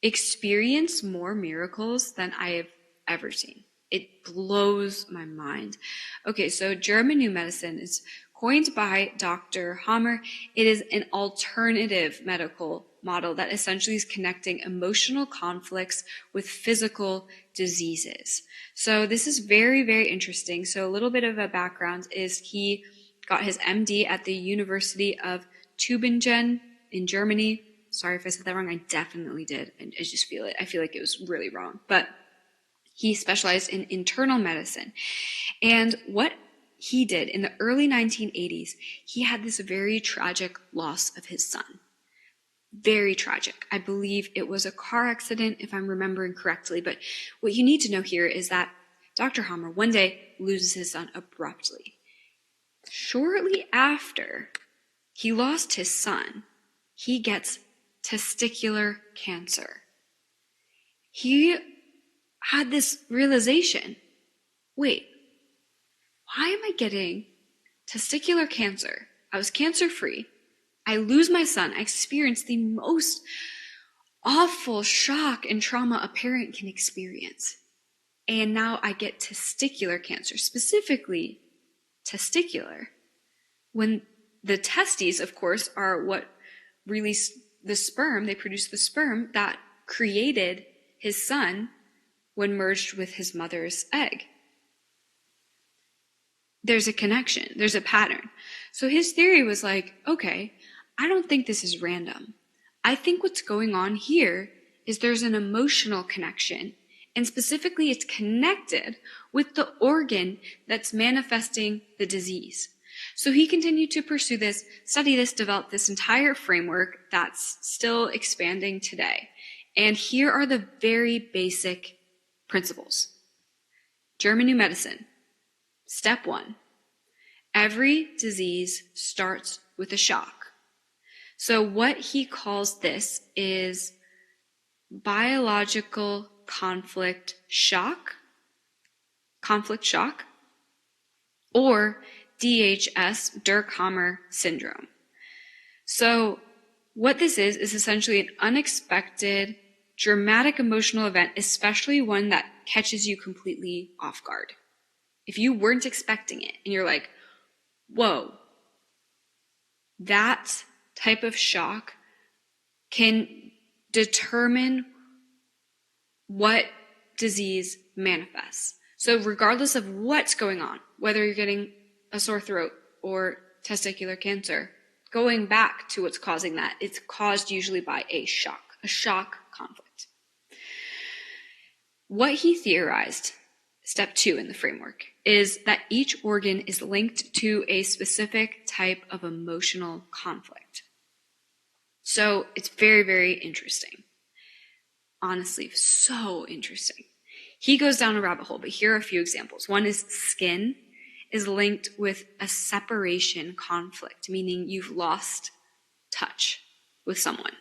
experience more miracles than I have ever seen. It blows my mind. Okay, so German New Medicine is coined by Dr. Hammer. It is an alternative medical model that essentially is connecting emotional conflicts with physical diseases. So this is very, very interesting. So a little bit of a background is he got his MD at the University of Tübingen in Germany. Sorry if I said that wrong. I definitely did. I just feel it. I feel like it was really wrong. But he specialized in internal medicine. And what he did in the early 1980s, he had this very tragic loss of his son. Very tragic. I believe it was a car accident, if I'm remembering correctly. But what you need to know here is that Dr. Hammer one day loses his son abruptly. Shortly after he lost his son, he gets testicular cancer. He had this realization, wait, why am I getting testicular cancer? I was cancer-free. I lose my son. I experience the most awful shock and trauma a parent can experience. And now I get testicular cancer, specifically testicular. When the testes, of course, are what release the sperm, they produce the sperm that created his son when merged with his mother's egg. There's a connection, there's a pattern. So his theory was like, okay, I don't think this is random. I think what's going on here is there's an emotional connection, and specifically it's connected with the organ that's manifesting the disease. So he continued to pursue this, study this, develop this entire framework that's still expanding today. And here are the very basic principles. German New Medicine. Step 1. Every disease starts with a shock. So what he calls this is biological conflict shock, or DHS, Dirkhammer syndrome. So what this is essentially an unexpected, dramatic emotional event, especially one that catches you completely off guard. If you weren't expecting it and you're like, whoa, that type of shock can determine what disease manifests. So regardless of what's going on, whether you're getting a sore throat or testicular cancer, going back to what's causing that, it's caused usually by a shock conflict. What he theorized, step 2 in the framework, is that each organ is linked to a specific type of emotional conflict. So it's very, very interesting. Honestly, so interesting. He goes down a rabbit hole, but here are a few examples. One is skin is linked with a separation conflict, meaning you've lost touch with someone,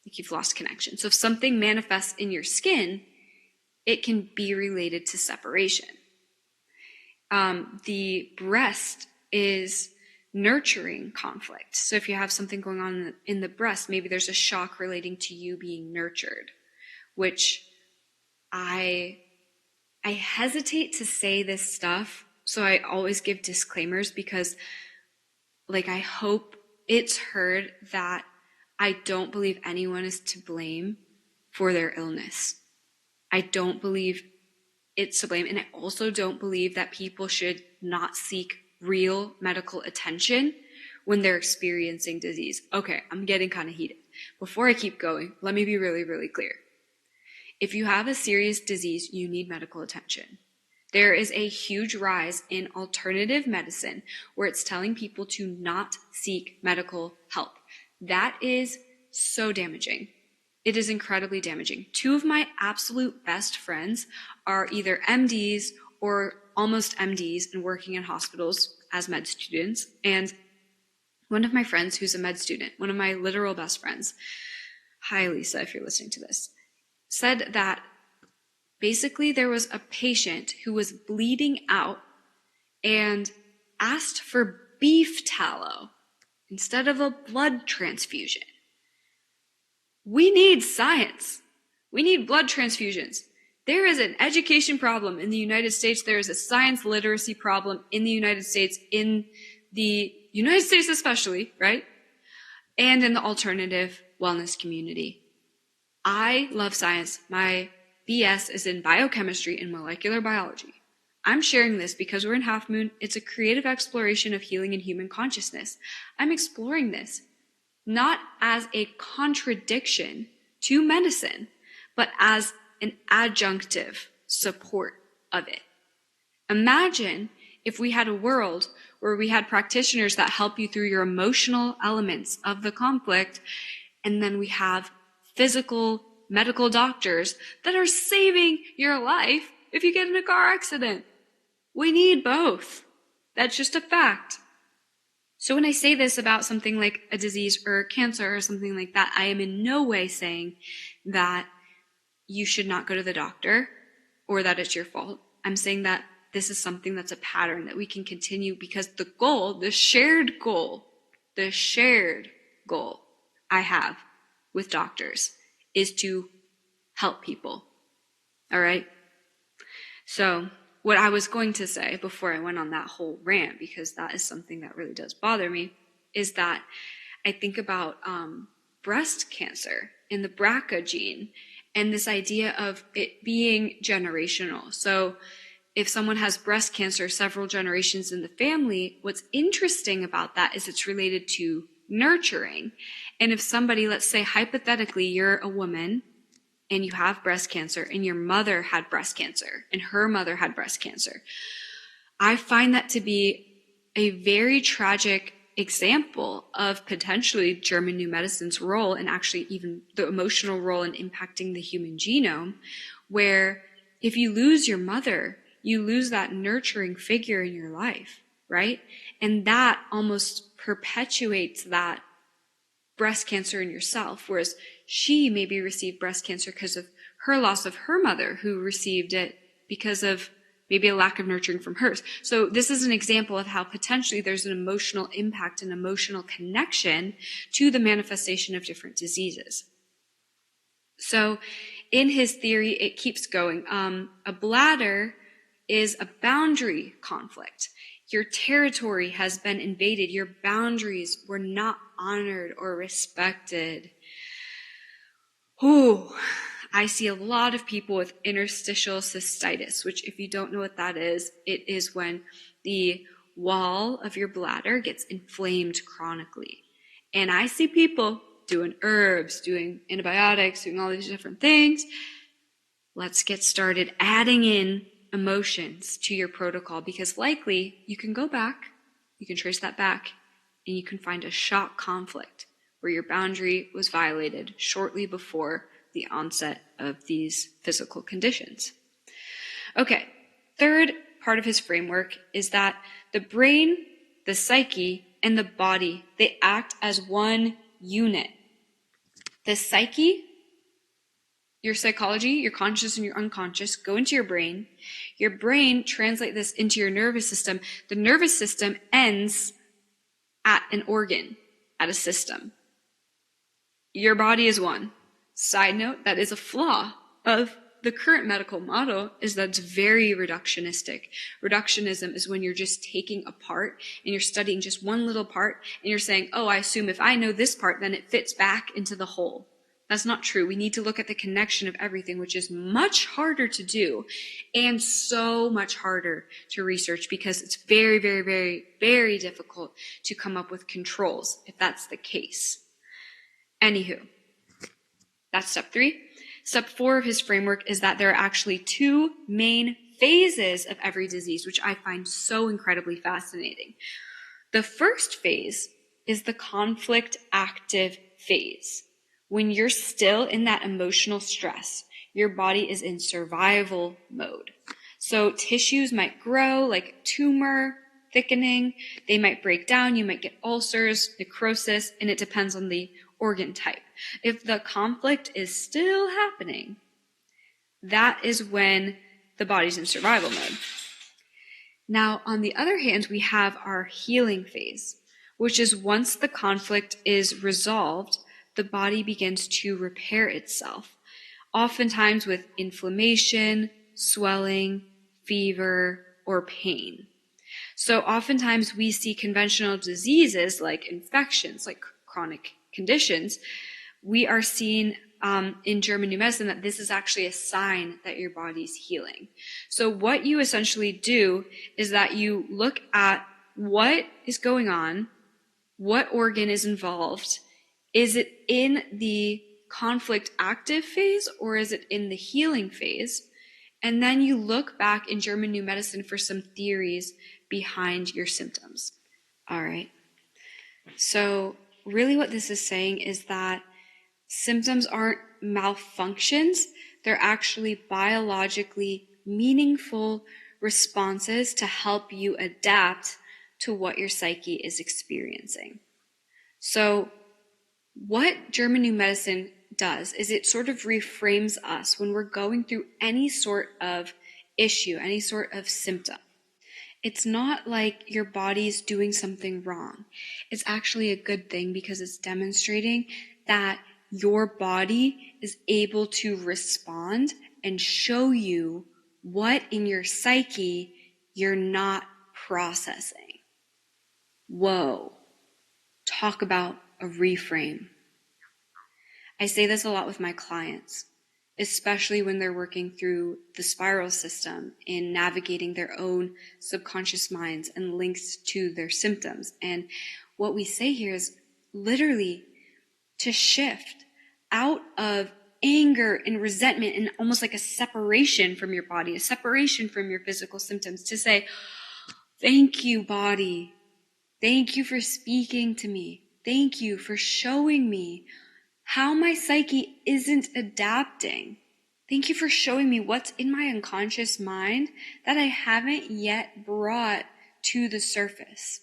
like you've lost connection. So if something manifests in your skin, it can be related to separation. The breast is nurturing conflict. So if you have something going on in the breast, maybe there's a shock relating to you being nurtured, which I hesitate to say this stuff, so I always give disclaimers because, like, I hope it's heard that I don't believe anyone is to blame for their illness. I don't believe it's to blame, and I also don't believe that people should not seek real medical attention when they're experiencing disease. Okay, I'm getting kind of heated. Before I keep going, let me be really, really clear. If you have a serious disease, you need medical attention. There is a huge rise in alternative medicine where it's telling people to not seek medical help. That is so damaging. It is incredibly damaging. 2 of my absolute best friends are either MDs or almost MDs and working in hospitals as med students. And one of my friends who's a med student, one of my literal best friends, hi Lisa, if you're listening to this, said that basically there was a patient who was bleeding out and asked for beef tallow instead of a blood transfusion. We need science. We need blood transfusions. There is an education problem in the United States. There is a science literacy problem in the United States especially, right? And in the alternative wellness community. I love science. My BS is in biochemistry and molecular biology. I'm sharing this because we're in Half Moon. It's a creative exploration of healing in human consciousness. I'm exploring this not as a contradiction to medicine, but as an adjunctive support of it. Imagine if we had a world where we had practitioners that help you through your emotional elements of the conflict, and then we have physical medical doctors that are saving your life if you get in a car accident. We need both. That's just a fact. So when I say this about something like a disease or cancer or something like that, I am in no way saying that you should not go to the doctor or that it's your fault. I'm saying that this is something that's a pattern that we can continue because the shared goal I have with doctors is to help people. All right? So what I was going to say before I went on that whole rant, because that is something that really does bother me, is that I think about breast cancer and the BRCA gene and this idea of it being generational. So if someone has breast cancer several generations in the family, what's interesting about that is it's related to nurturing. And if somebody, let's say hypothetically, you're a woman and you have breast cancer and your mother had breast cancer and her mother had breast cancer, I find that to be a very tragic example of potentially German New Medicine's role and actually even the emotional role in impacting the human genome, where if you lose your mother, you lose that nurturing figure in your life, right? And that almost perpetuates that breast cancer in yourself, whereas she maybe received breast cancer because of her loss of her mother, who received it because of maybe a lack of nurturing from hers. So this is an example of how potentially there's an emotional impact, an emotional connection to the manifestation of different diseases. So in his theory, it keeps going. A bladder is a boundary conflict. Your territory has been invaded. Your boundaries were not honored or respected. Ooh, I see a lot of people with interstitial cystitis, which if you don't know what that is, it is when the wall of your bladder gets inflamed chronically. And I see people doing herbs, doing antibiotics, doing all these different things. Let's get started adding in emotions to your protocol, because likely you can go back, you can trace that back, and you can find a shock conflict where your boundary was violated shortly before the onset of these physical conditions. Okay, third part of his framework is that the brain, the psyche, and the body, they act as one unit. The psyche, your psychology, your conscious and your unconscious, go into your brain. Your brain translates this into your nervous system. The nervous system ends at an organ, at a system. Your body is one. Side note, that is a flaw of the current medical model, is that it's very reductionistic. Reductionism is when you're just taking a part and you're studying just one little part and you're saying, oh, I assume if I know this part, then it fits back into the whole. That's not true. We need to look at the connection of everything, which is much harder to do and so much harder to research, because it's very, very, very, very difficult to come up with controls if that's the case. Anywho, that's step 3. Step 4 of his framework is that there are actually 2 main phases of every disease, which I find so incredibly fascinating. The first phase is the conflict active phase. When you're still in that emotional stress, your body is in survival mode. So tissues might grow, like tumor, thickening. They might break down. You might get ulcers, necrosis, and it depends on the organ type. If the conflict is still happening, that is when the body's in survival mode. Now, on the other hand, we have our healing phase, which is once the conflict is resolved, the body begins to repair itself, oftentimes with inflammation, swelling, fever, or pain. So oftentimes we see conventional diseases like infections, like chronic conditions. We are seeing in German New Medicine that this is actually a sign that your body's healing. So what you essentially do is that you look at what is going on, what organ is involved. Is it in the conflict active phase or is it in the healing phase? And then you look back in German New Medicine for some theories behind your symptoms. All right. So really what this is saying is that symptoms aren't malfunctions. They're actually biologically meaningful responses to help you adapt to what your psyche is experiencing. So what German New Medicine does is it sort of reframes us when we're going through any sort of issue, any sort of symptom. It's not like your body's doing something wrong. It's actually a good thing because it's demonstrating that your body is able to respond and show you what in your psyche you're not processing. Whoa. Talk about a reframe. I say this a lot with my clients, especially when they're working through the spiral system in navigating their own subconscious minds and links to their symptoms. And what we say here is literally to shift out of anger and resentment and almost like a separation from your body, a separation from your physical symptoms, to say, thank you, body. Thank you for speaking to me. Thank you for showing me how my psyche isn't adapting. Thank you for showing me what's in my unconscious mind that I haven't yet brought to the surface.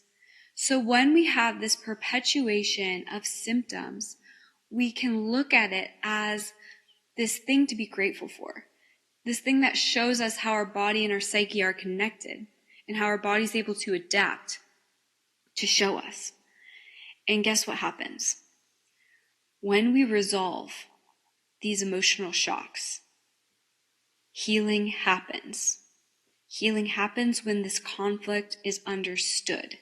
So when we have this perpetuation of symptoms, we can look at it as this thing to be grateful for, this thing that shows us how our body and our psyche are connected and how our body's able to adapt to show us. And guess what happens? When we resolve these emotional shocks, healing happens. Healing happens when this conflict is understood,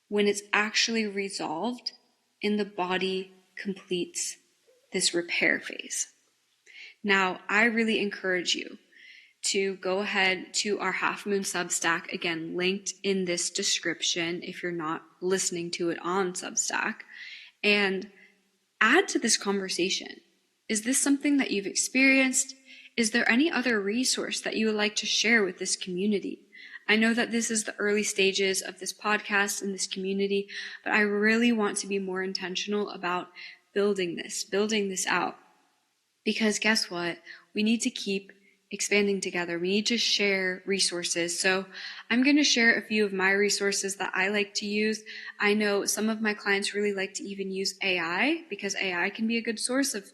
when it's actually resolved and the body completes this repair phase. Now, I really encourage you to go ahead to our Half Moon Substack, again, linked in this description if you're not listening to it on Substack, and add to this conversation. Is this something that you've experienced? Is there any other resource that you would like to share with this community? I know that this is the early stages of this podcast and this community, but I really want to be more intentional about building this out. Because guess what? We need to keep expanding together. We need to share resources. So I'm going to share a few of my resources that I like to use. I know some of my clients really like to even use AI because AI can be a good source of,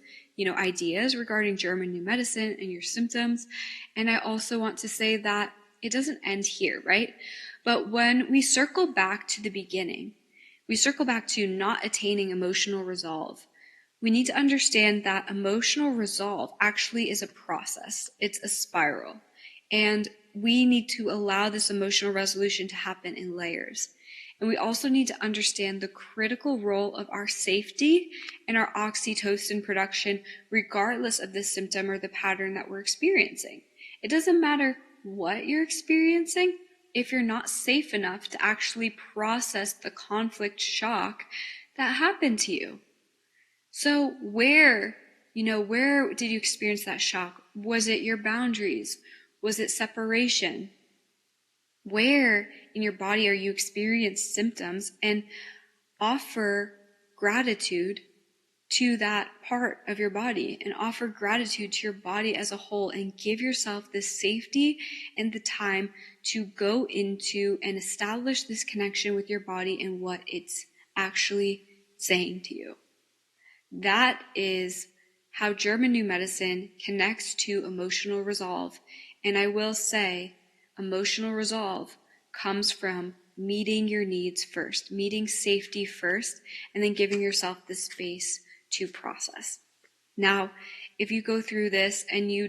ideas regarding German new medicine and your symptoms. And I also want to say that it doesn't end here, right? But when we circle back to the beginning, we circle back to not attaining emotional resolve. We need to understand that emotional resolve actually is a process. It's a spiral. And we need to allow this emotional resolution to happen in layers. And we also need to understand the critical role of our safety and our oxytocin production, regardless of the symptom or the pattern that we're experiencing. It doesn't matter what you're experiencing if you're not safe enough to actually process the conflict shock that happened to you. So where did you experience that shock? Was it your boundaries? Was it separation? Where in your body are you experiencing symptoms? And offer gratitude to that part of your body and offer gratitude to your body as a whole and give yourself the safety and the time to go into and establish this connection with your body and what it's actually saying to you. That is how German New Medicine connects to emotional resolve. And I will say, emotional resolve comes from meeting your needs first, meeting safety first, and then giving yourself the space to process. Now, if you go through this and you're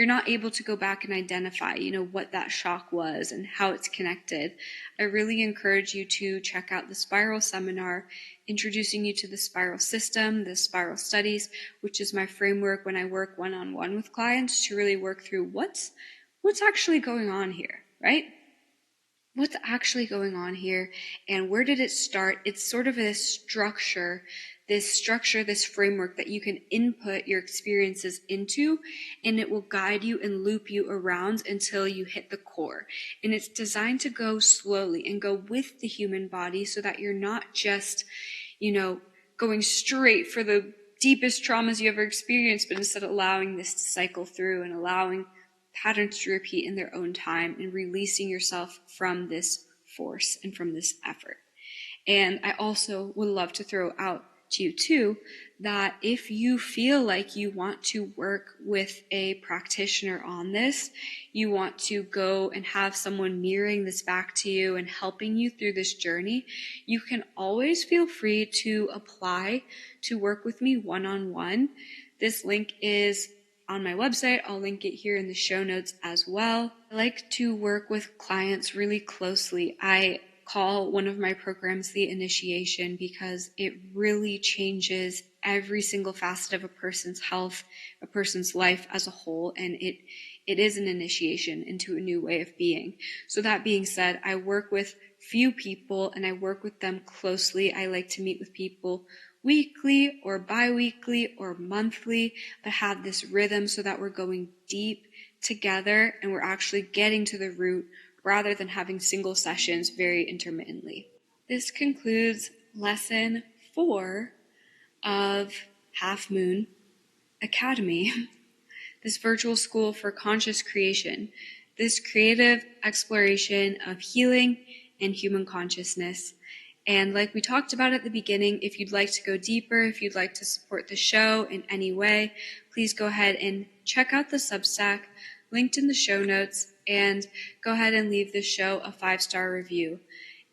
not able to go back and identify, what that shock was and how it's connected, I really encourage you to check out the Spiral Seminar, introducing you to the Spiral System, the Spiral Studies, which is my framework when I work one-on-one with clients to really work through what's actually going on here, right? What's actually going on here and where did it start? It's sort of this structure, this framework that you can input your experiences into, and it will guide you and loop you around until you hit the core. And it's designed to go slowly and go with the human body so that you're not just, going straight for the deepest traumas you ever experienced, but instead allowing this to cycle through and allowing patterns to repeat in their own time and releasing yourself from this force and from this effort. And I also would love to throw out to you too, that if you feel like you want to work with a practitioner on this, you want to go and have someone mirroring this back to you and helping you through this journey, you can always feel free to apply to work with me one-on-one. This link is on my website. I'll link it here in the show notes as well. I like to work with clients really closely. I call one of my programs the initiation because it really changes every single facet of a person's health, a person's life as a whole, and it is an initiation into a new way of being. So that being said, I work with few people and I work with them closely. I like to meet with people weekly or bi-weekly or monthly, but have this rhythm so that we're going deep together and we're actually getting to the root rather than having single sessions very intermittently. This concludes lesson 4 of Half Moon Academy, this virtual school for conscious creation, this creative exploration of healing and human consciousness. And like we talked about at the beginning, if you'd like to go deeper, if you'd like to support the show in any way, please go ahead and check out the Substack linked in the show notes, and go ahead and leave this show a 5-star review.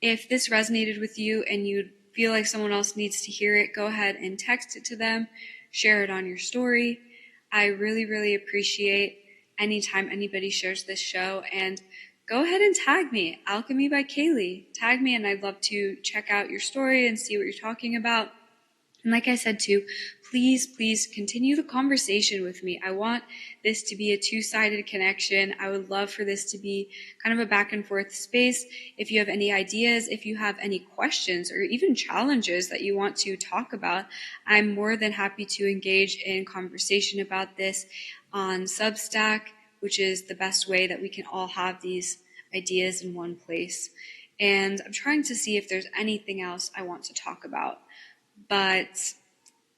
If this resonated with you and you feel like someone else needs to hear it, go ahead and text it to them, share it on your story. I really, really appreciate anytime anybody shares this show, and go ahead and tag me, Alchemy by Kaylee. Tag me, and I'd love to check out your story and see what you're talking about. And like I said too, please continue the conversation with me. I want this to be a two-sided connection. I would love for this to be kind of a back and forth space. If you have any ideas, if you have any questions or even challenges that you want to talk about, I'm more than happy to engage in conversation about this on Substack, which is the best way that we can all have these ideas in one place. And I'm trying to see if there's anything else I want to talk about. But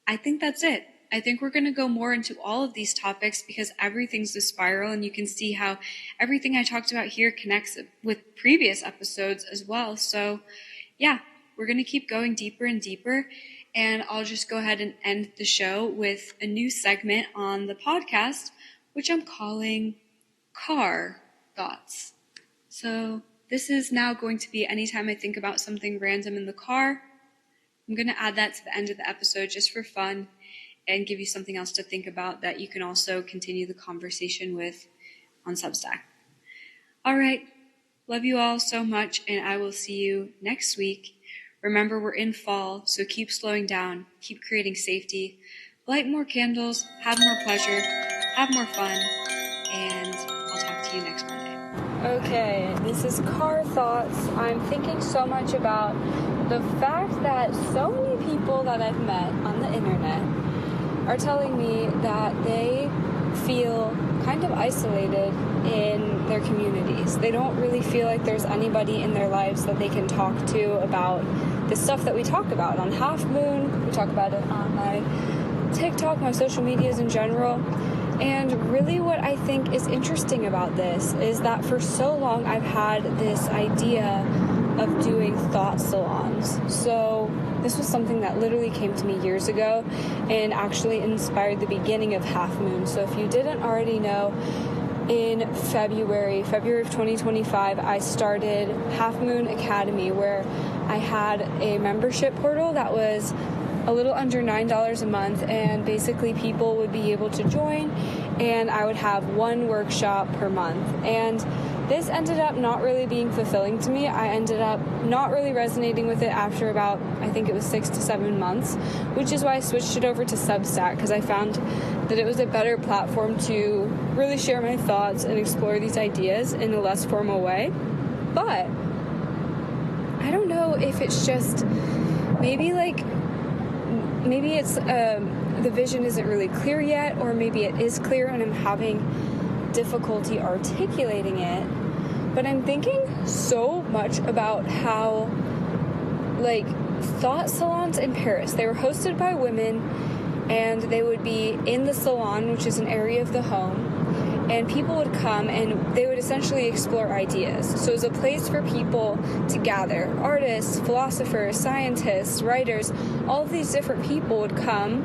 I think that's it. I think we're going to go more into all of these topics because everything's a spiral, and you can see how everything I talked about here connects with previous episodes as well. So yeah, we're going to keep going deeper and deeper, and I'll just go ahead and end the show with a new segment on the podcast, which I'm calling Car Thoughts. So this is now going to be anytime I think about something random in the car. I'm going to add that to the end of the episode just for fun and give you something else to think about that you can also continue the conversation with on Substack. All right. Love you all so much, and I will see you next week. Remember, we're in fall, so keep slowing down, keep creating safety, light more candles, have more pleasure, have more fun, and I'll talk to you next Monday. Okay, this is Car Thoughts. I'm thinking so much about the fact that so many people that I've met on the internet are telling me that they feel kind of isolated in their communities. They don't really feel like there's anybody in their lives that they can talk to about the stuff that we talk about on Half Moon. We talk about it on my TikTok, my social medias in general. And really what I think is interesting about this is that for so long I've had this idea of doing thought salons. So this was something that literally came to me years ago and actually inspired the beginning of Half Moon. So if you didn't already know, in February of 2025, I started Half Moon Academy, where I had a membership portal that was a little under $9 a month, and basically people would be able to join, and I would have one workshop per month. And this ended up not really being fulfilling to me. I ended up not really resonating with it after about, I think it was 6 to 7 months, which is why I switched it over to Substack, because I found that it was a better platform to really share my thoughts and explore these ideas in a less formal way. But I don't know if it's just maybe it's the vision isn't really clear yet, or maybe it is clear and I'm having difficulty articulating it. But I'm thinking so much about how, thought salons in Paris, they were hosted by women, and they would be in the salon, which is an area of the home, and people would come and they would essentially explore ideas. So it was a place for people to gather. Artists, philosophers, scientists, writers, all of these different people would come,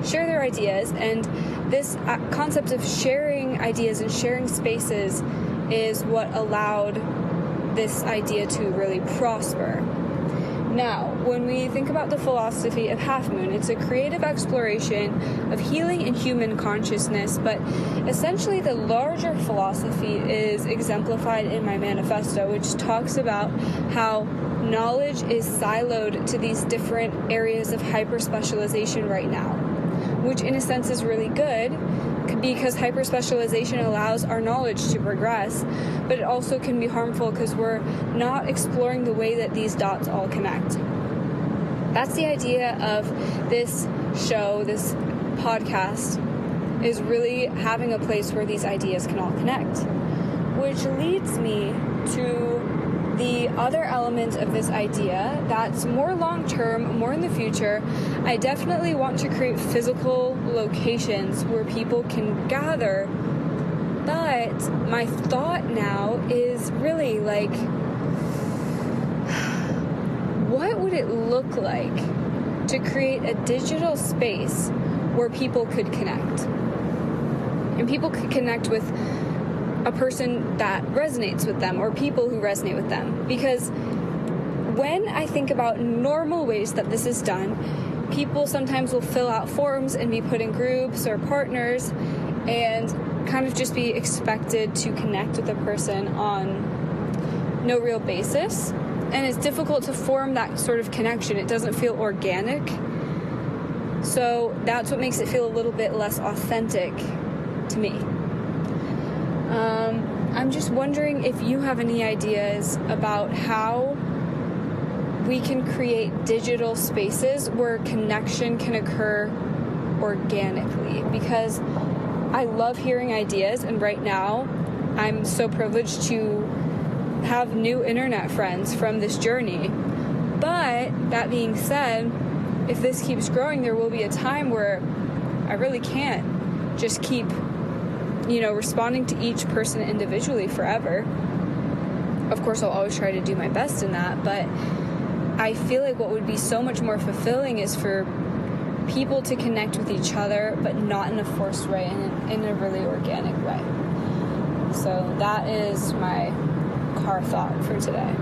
share their ideas, and this concept of sharing ideas and sharing spaces is what allowed this idea to really prosper. Now, when we think about the philosophy of Half Moon, it's a creative exploration of healing in human consciousness, but essentially the larger philosophy is exemplified in my manifesto, which talks about how knowledge is siloed to these different areas of hyper-specialization right now, which in a sense is really good, because hyperspecialization allows our knowledge to progress, but it also can be harmful because we're not exploring the way that these dots all connect. That's the idea of this show, this podcast, is really having a place where these ideas can all connect, which leads me to the other element of this idea that's more long-term, more in the future. I definitely want to create physical locations where people can gather, but my thought now is really what would it look like to create a digital space where people could connect? And people could connect with a person that resonates with them, or people who resonate with them. Because when I think about normal ways that this is done, people sometimes will fill out forms and be put in groups or partners and kind of just be expected to connect with a person on no real basis. And it's difficult to form that sort of connection. It doesn't feel organic. So that's what makes it feel a little bit less authentic to me. I'm just wondering if you have any ideas about how we can create digital spaces where connection can occur organically, because I love hearing ideas, and right now I'm so privileged to have new internet friends from this journey. But that being said, if this keeps growing, there will be a time where I really can't just keep responding to each person individually forever. Of course, I'll always try to do my best in that, but I feel like what would be so much more fulfilling is for people to connect with each other, but not in a forced way, in a really organic way. So that is my car thought for today.